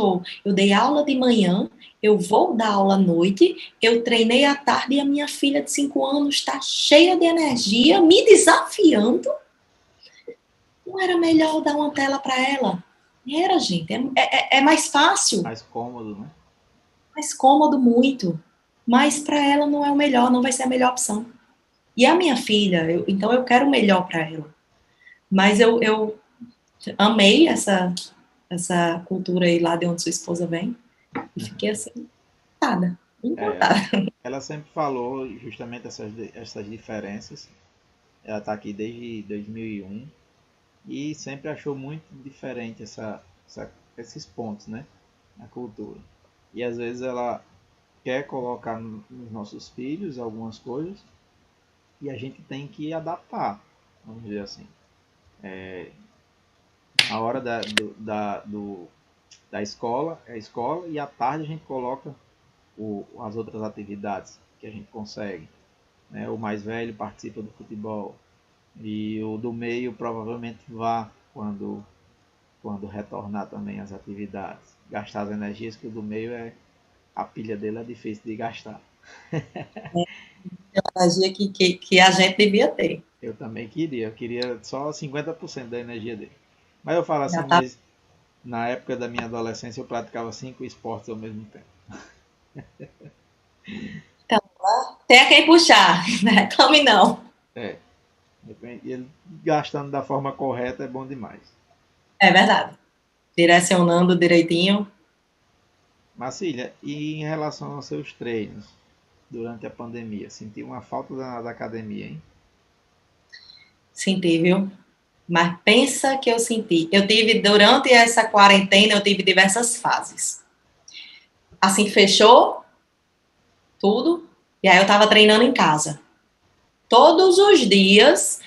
dei aula de manhã, eu vou dar aula à noite, eu treinei à tarde e a minha filha de 5 anos está cheia de energia, me desafiando? Não era melhor dar uma tela para ela? Era, gente. É mais fácil. Mais cômodo, né? Mais cômodo muito. Mas para ela não é o melhor, não vai ser a melhor opção. E a minha filha, então eu quero o melhor para ela. Mas eu amei essa cultura aí lá de onde sua esposa vem. E fiquei assim, encantada. É, Encantada. ela sempre falou justamente essas diferenças. Ela está aqui desde 2001 e sempre achou muito diferente esses pontos, né, na cultura. E às vezes ela quer colocar nos nossos filhos algumas coisas e a gente tem que adaptar, vamos dizer assim. Na hora do da escola, é a escola, e à tarde a gente coloca as outras atividades que a gente consegue. Né? O mais velho participa do futebol e o do meio provavelmente vá quando retornar também às atividades. Gastar as energias, que o do meio a pilha dele é difícil de gastar. É uma energia que a gente devia ter. Eu também queria, eu queria só 50% da energia dele. Mas eu falo assim, Já tá. mas na época da minha adolescência eu praticava 5 esportes ao mesmo tempo. Então, tem a quem puxar, né? Tome não. É, ele gastando da forma correta é bom demais. É verdade. Direcionando direitinho. Marcília, e em relação aos seus treinos durante a pandemia, senti uma falta da academia, hein? Senti, viu? Mas pensa que eu senti. Eu tive, durante essa quarentena, eu tive diversas fases. Assim, fechou tudo, e aí eu tava treinando em casa. Todos os dias,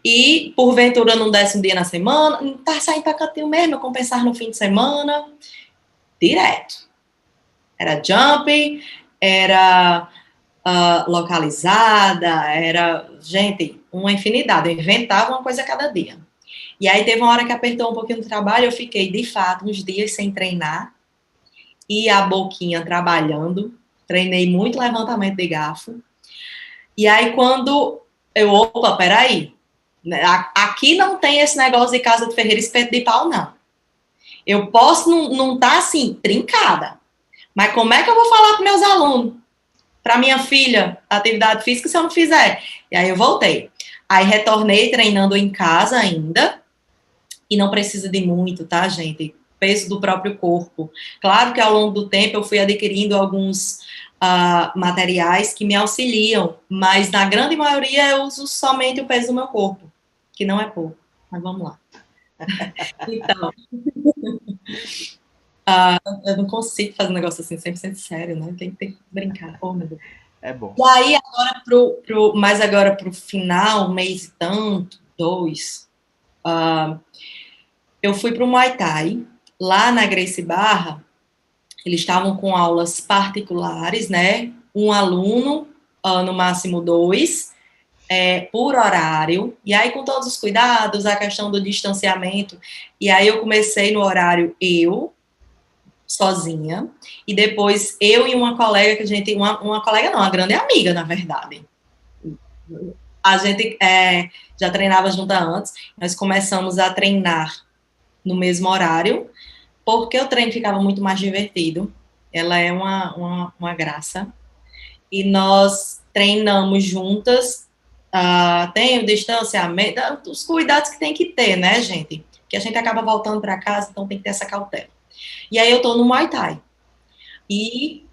e porventura não desse um dia na semana, tá saindo pra cantinho mesmo, eu compensar no fim de semana, direto. Era jump, era localizada, era, gente, uma infinidade. Eu inventava uma coisa a cada dia. E aí teve uma hora que apertou um pouquinho no trabalho, eu fiquei, de fato, uns dias sem treinar, e a boquinha trabalhando, treinei muito levantamento de garfo, e aí quando opa, peraí, aqui não tem esse negócio de casa de ferreiro espeto de pau, não. Eu posso não tá assim, trincada, mas como é que eu vou falar para meus alunos, para minha filha, atividade física, se eu não fizer? E aí eu voltei. Aí retornei treinando em casa ainda, e não precisa de muito, tá, gente? Peso do próprio corpo. Claro que ao longo do tempo eu fui adquirindo alguns materiais que me auxiliam, mas na grande maioria eu uso somente o peso do meu corpo, que não é pouco, mas vamos lá. Então, eu não consigo fazer um negócio assim 100% sério, né? Tem que brincar. Oh, meu Deus. É bom. E aí, mas agora pro final, um mês e tanto, 2, eu fui pro Muay Thai, lá na Gracie Barra. Eles estavam com aulas particulares, né? Um aluno, no máximo 2, por horário. E aí, com todos os cuidados, a questão do distanciamento. E aí, eu comecei no horário sozinha. E depois, eu e uma colega, que a gente... Uma colega não, uma grande amiga, na verdade. A gente já treinava junto antes. Nós começamos a treinar no mesmo horário, porque o treino ficava muito mais divertido. Ela é uma graça. E nós treinamos juntas, tem o distanciamento, os cuidados que tem que ter, né, gente? Que a gente acaba voltando para casa, então tem que ter essa cautela. E aí eu tô no Muay Thai. E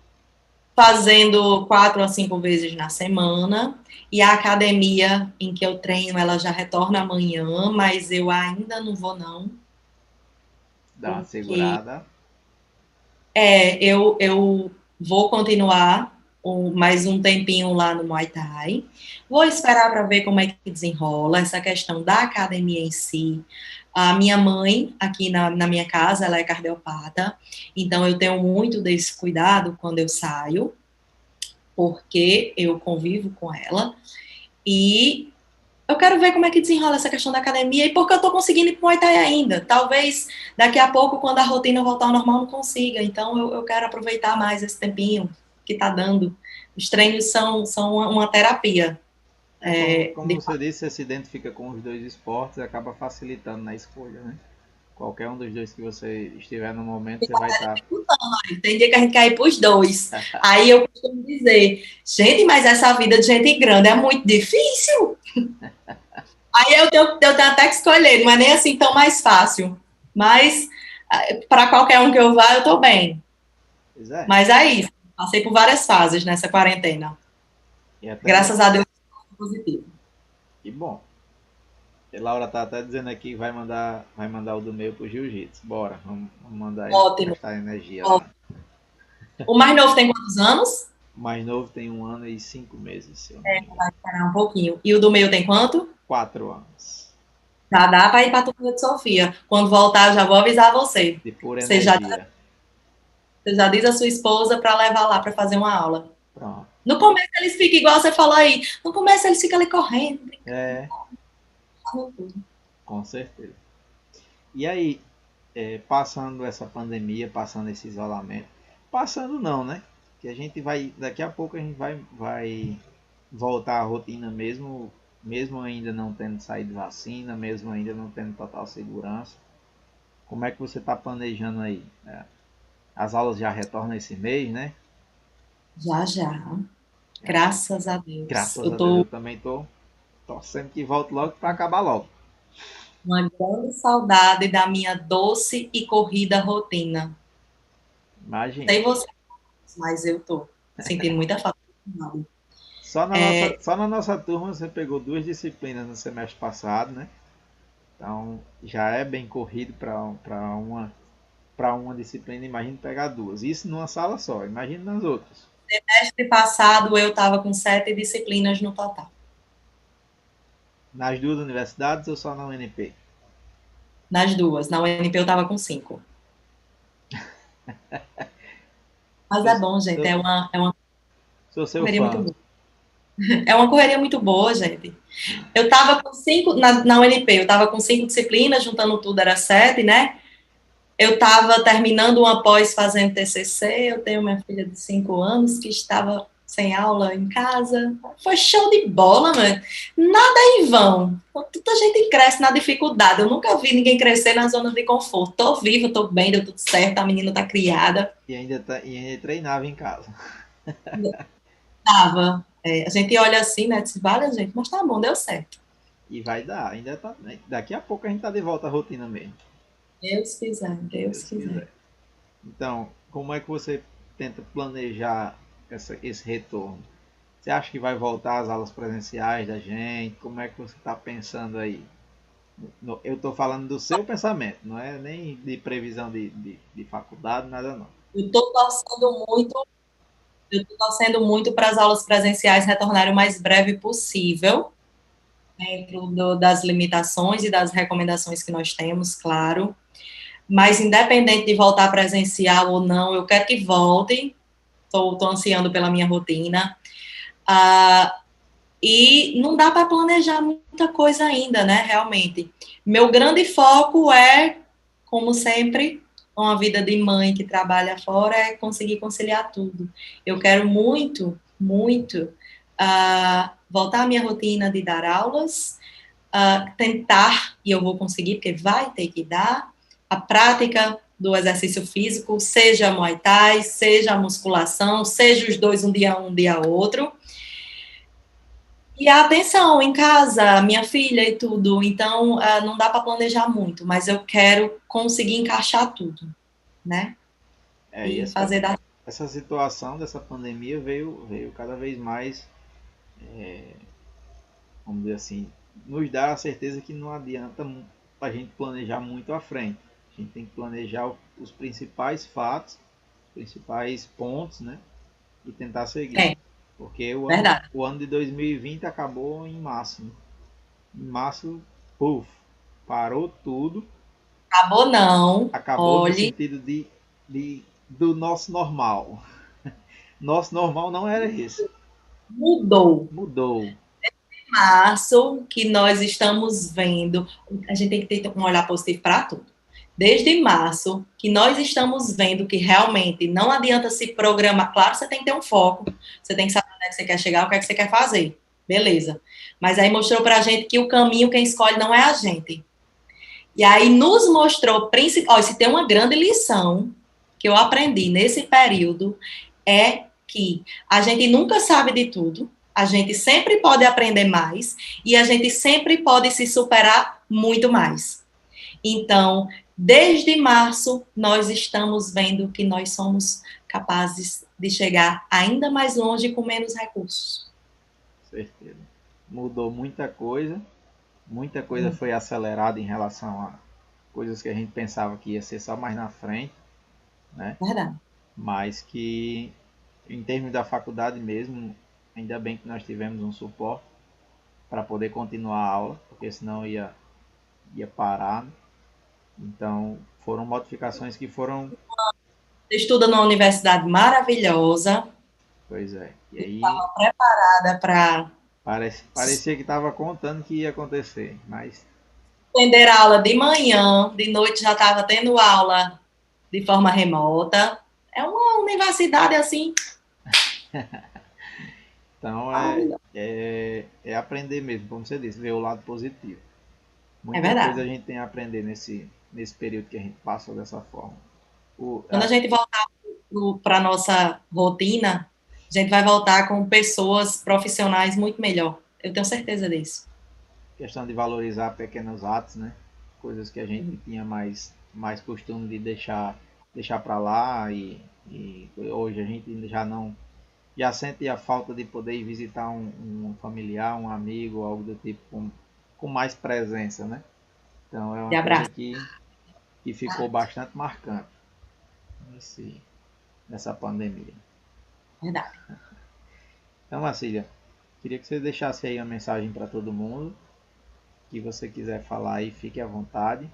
fazendo 4 a 5 vezes na semana, e a academia em que eu treino, ela já retorna amanhã, mas eu ainda não vou, não. Dá uma segurada. Eu vou continuar mais um tempinho lá no Muay Thai. Vou esperar para ver como é que desenrola essa questão da academia em si. A minha mãe, aqui na minha casa, ela é cardiopata, então eu tenho muito desse cuidado quando eu saio, porque eu convivo com ela. E eu quero ver como é que desenrola essa questão da academia e porque eu tô conseguindo ir pro Muay Thai ainda. Talvez daqui a pouco, quando a rotina voltar ao normal, não consiga. Então, eu quero aproveitar mais esse tempinho que tá dando. Os treinos são uma terapia. Como você disse, você se identifica com os dois esportes e acaba facilitando na escolha, né? Qualquer um dos dois que você estiver no momento, você vai estar... Tem dia que a gente quer ir pros dois. Aí eu costumo dizer, gente, mas essa vida de gente grande é muito difícil. Aí eu tenho até que escolher, não é nem assim tão mais fácil. Mas, para qualquer um que eu vá, eu tô bem. Mas é isso. Passei por várias fases nessa quarentena. Graças a Deus, positivo. Que bom. E Laura tá até dizendo aqui que vai mandar o do meio pro jiu-jitsu. Bora, vamos mandar ele gastar energia lá. O mais novo tem quantos anos? O mais novo tem 1 ano e 5 meses. Vai esperar um pouquinho. E o do meio tem quanto? 4 anos. Já dá para ir para a turma de Sofia. Quando voltar, já vou avisar você. De pura você energia. Você já diz a sua esposa para levar lá para fazer uma aula. Pronto. No começo eles ficam igual você falou aí. No começo eles ficam ali correndo, É, brincando. com certeza. E aí, passando essa pandemia, passando esse isolamento, passando não, né? Que a gente vai, daqui a pouco a gente vai voltar à rotina mesmo, mesmo ainda não tendo saído vacina, mesmo ainda não tendo total segurança. Como é que você está planejando aí? As aulas já retornam esse mês, né? Já, já. Graças a Deus. Graças Eu a Deus eu tô também tô torcendo que volte logo para acabar logo. com uma grande saudade da minha doce e corrida rotina. Imagina. Sei você, mas eu tô sentindo muita falta. Só na nossa turma você pegou 2 disciplinas no semestre passado, né? Então já é bem corrido para uma disciplina, imagina pegar duas. Isso numa sala só, imagina nas outras. Semestre passado eu estava com 7 disciplinas no total. Nas duas universidades ou só na UNP? Nas duas. Na UNP eu estava com 5. Mas Eu, é bom, gente. eu É uma sou seu correria muito fã. boa. É uma correria muito boa, gente. Eu estava com 5, na UNP, eu estava com 5 disciplinas, juntando tudo era 7, né? Eu estava terminando uma pós fazendo TCC, eu tenho minha filha de 5 anos que estava sem aula em casa. Foi show de bola, mano. Nada em vão. Toda gente cresce na dificuldade. Eu nunca vi ninguém crescer na zona de conforto. Tô viva, tô bem, deu tudo certo, a menina tá criada. E ainda treinava em casa. Tava. A gente olha assim, né? Diz, vale, gente, mas tá bom, deu certo. E vai dar, ainda tá. Daqui a pouco a gente tá de volta à rotina mesmo, Deus quiser, se Deus Deus quiser. quiser. Então, como é que você tenta planejar esse retorno? Você acha que vai voltar às aulas presenciais da gente? Como é que você está pensando aí? Eu estou falando do seu pensamento, não é nem de previsão de faculdade, nada não. Eu tô torcendo muito, eu tô torcendo muito para as aulas presenciais retornarem o mais breve possível, dentro das limitações e das recomendações que nós temos, claro. Mas independente de voltar presencial ou não, eu quero que voltem. Estou ansiando pela minha rotina. Ah, e não dá para planejar muita coisa ainda, né? Realmente. Meu grande foco é, como sempre, uma vida de mãe que trabalha fora, é conseguir conciliar tudo. Eu quero muito, muito voltar à minha rotina de dar aulas, tentar, e eu vou conseguir, porque vai ter que dar, a prática do exercício físico, seja Muay Thai, seja a musculação, seja os dois um dia outro. E a atenção em casa, minha filha e tudo. Então, não dá para planejar muito, mas eu quero conseguir encaixar tudo, né? E E essa, fazer dar. essa situação dessa pandemia veio cada vez mais, vamos dizer assim, nos dar a certeza que não adianta a gente planejar muito à frente. A gente tem que planejar os principais fatos, os principais pontos, né? E tentar seguir. É, Porque o ano, verdade. o ano de 2020 acabou em março. Né? Em março, puf, parou tudo. Acabou não. Acabou no Olhe, sentido do nosso normal. Nosso normal não era esse. mudou. Mudou. Março, que nós estamos vendo, a gente tem que ter um olhar positivo para tudo. Desde março, que nós estamos vendo que realmente não adianta se programar. Claro, você tem que ter um foco, você tem que saber onde é que você quer chegar, o que é que você quer fazer. Beleza. Mas aí mostrou para a gente que o caminho quem escolhe não é a gente. E aí nos mostrou, se tem uma grande lição que eu aprendi nesse período, é que a gente nunca sabe de tudo, a gente sempre pode aprender mais e a gente sempre pode se superar muito mais. Então, desde março, nós estamos vendo que nós somos capazes de chegar ainda mais longe com menos recursos. Certeza. Mudou muita coisa foi acelerada em relação a coisas que a gente pensava que ia ser só mais na frente, né? Verdade. Mas que em termos da faculdade mesmo, ainda bem que nós tivemos um suporte para poder continuar a aula, porque senão ia parar. Né? Então foram modificações que foram Você estuda numa universidade maravilhosa, Pois é. E aí para parecia que estava contando que ia acontecer, mas atender a aula de manhã, de noite já estava tendo aula de forma remota. É uma universidade assim então maravilhosa. é aprender mesmo, como você disse, ver o lado positivo. É Muita coisa verdade. a gente tem a aprender nesse período que a gente passa dessa forma. O, Quando a a gente voltar para a nossa rotina, a gente vai voltar com pessoas profissionais muito melhor. Eu tenho certeza disso. questão de valorizar pequenos atos, né? Coisas que a gente tinha mais costume de deixar para lá e hoje a gente já sente a falta de poder ir visitar um familiar, um amigo, algo do tipo com mais presença, né? Então é De uma coisa abraço. que ficou bastante marcante nessa pandemia. Verdade. Então, Marcília, queria que você deixasse aí uma mensagem para todo mundo, que você quiser falar aí, fique à vontade.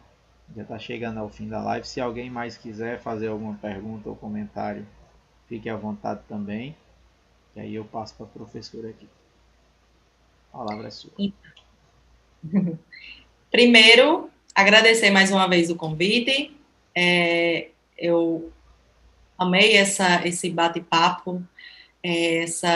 Já está chegando ao fim da live. Se alguém mais quiser fazer alguma pergunta ou comentário, fique à vontade também. E aí eu passo para a professora aqui. A palavra é sua. Primeiro, agradecer mais uma vez o convite. Eu amei esse bate-papo, esse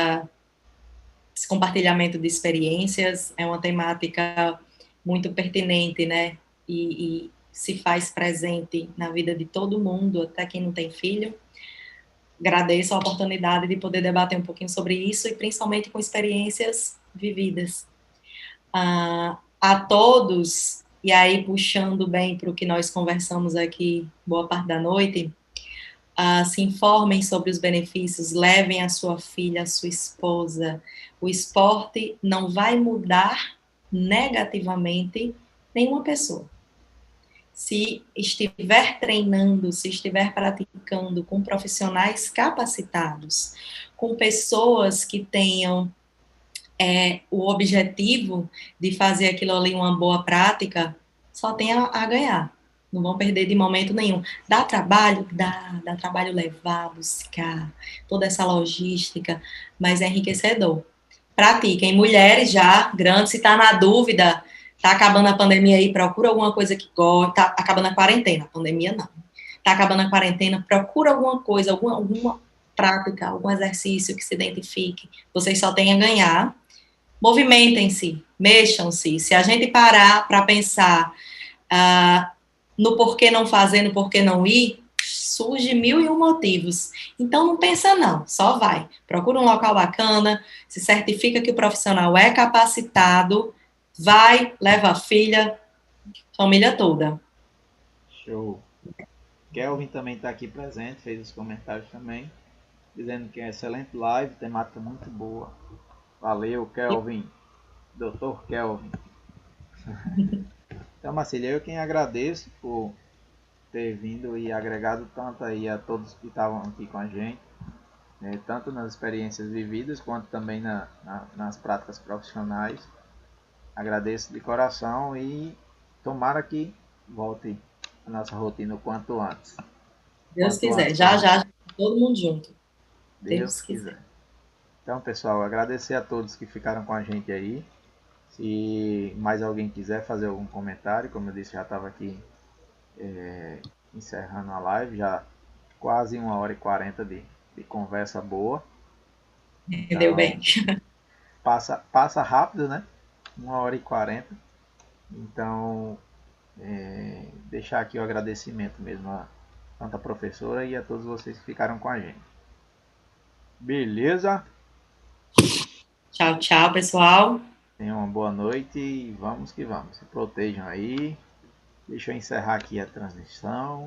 compartilhamento de experiências. É uma temática muito pertinente, né? E se faz presente na vida de todo mundo, até quem não tem filho. Agradeço a oportunidade de poder debater um pouquinho sobre isso e principalmente com experiências vividas. A todos, e aí puxando bem para o que nós conversamos aqui boa parte da noite, se informem sobre os benefícios, levem a sua filha, a sua esposa. O esporte não vai mudar negativamente nenhuma pessoa. Se estiver treinando, se estiver praticando com profissionais capacitados, com pessoas que tenham o objetivo de fazer aquilo ali uma boa prática, só tem a ganhar. Não vão perder de momento nenhum. Dá trabalho? Dá trabalho levar, buscar, toda essa logística, mas é enriquecedor. Pratiquem. Mulheres já, grandes, se está na dúvida, está acabando a pandemia aí, procura alguma coisa que gosta, está acabando a quarentena, a pandemia não. Está acabando a quarentena, procura alguma coisa, alguma prática, algum exercício que se identifique. Vocês só têm a ganhar. Movimentem-se, mexam-se. Se a gente parar para pensar no porquê não fazer, no porquê não ir, surge mil e um motivos. Então não pensa não, só vai. Procura um local bacana, se certifica que o profissional é capacitado, vai, leva a filha, família toda. Show. Kelvin também está aqui presente, fez os comentários também, dizendo que é excelente live, temática muito boa. Valeu, Kelvin. Doutor Kelvin. Então, Marcília, eu quem agradeço por ter vindo e agregado tanto aí a todos que estavam aqui com a gente, né, tanto nas experiências vividas quanto também nas práticas profissionais. Agradeço de coração e tomara que volte a nossa rotina o quanto antes. Deus Quanto quiser, antes pra já, gente, já, todo mundo junto. Deus Deus quiser. quiser. Então, pessoal, agradecer a todos que ficaram com a gente aí. Se mais alguém quiser fazer algum comentário, como eu disse, já estava aqui encerrando a live, já quase 1h40 de conversa boa. Deu Então, bem. passa rápido, né? 1h40. Então, deixar aqui o agradecimento mesmo a tanto a professora e a todos vocês que ficaram com a gente. Beleza? Tchau, tchau, pessoal. Tenham uma boa noite e vamos que vamos. Se protejam aí. Deixa eu encerrar aqui a transmissão.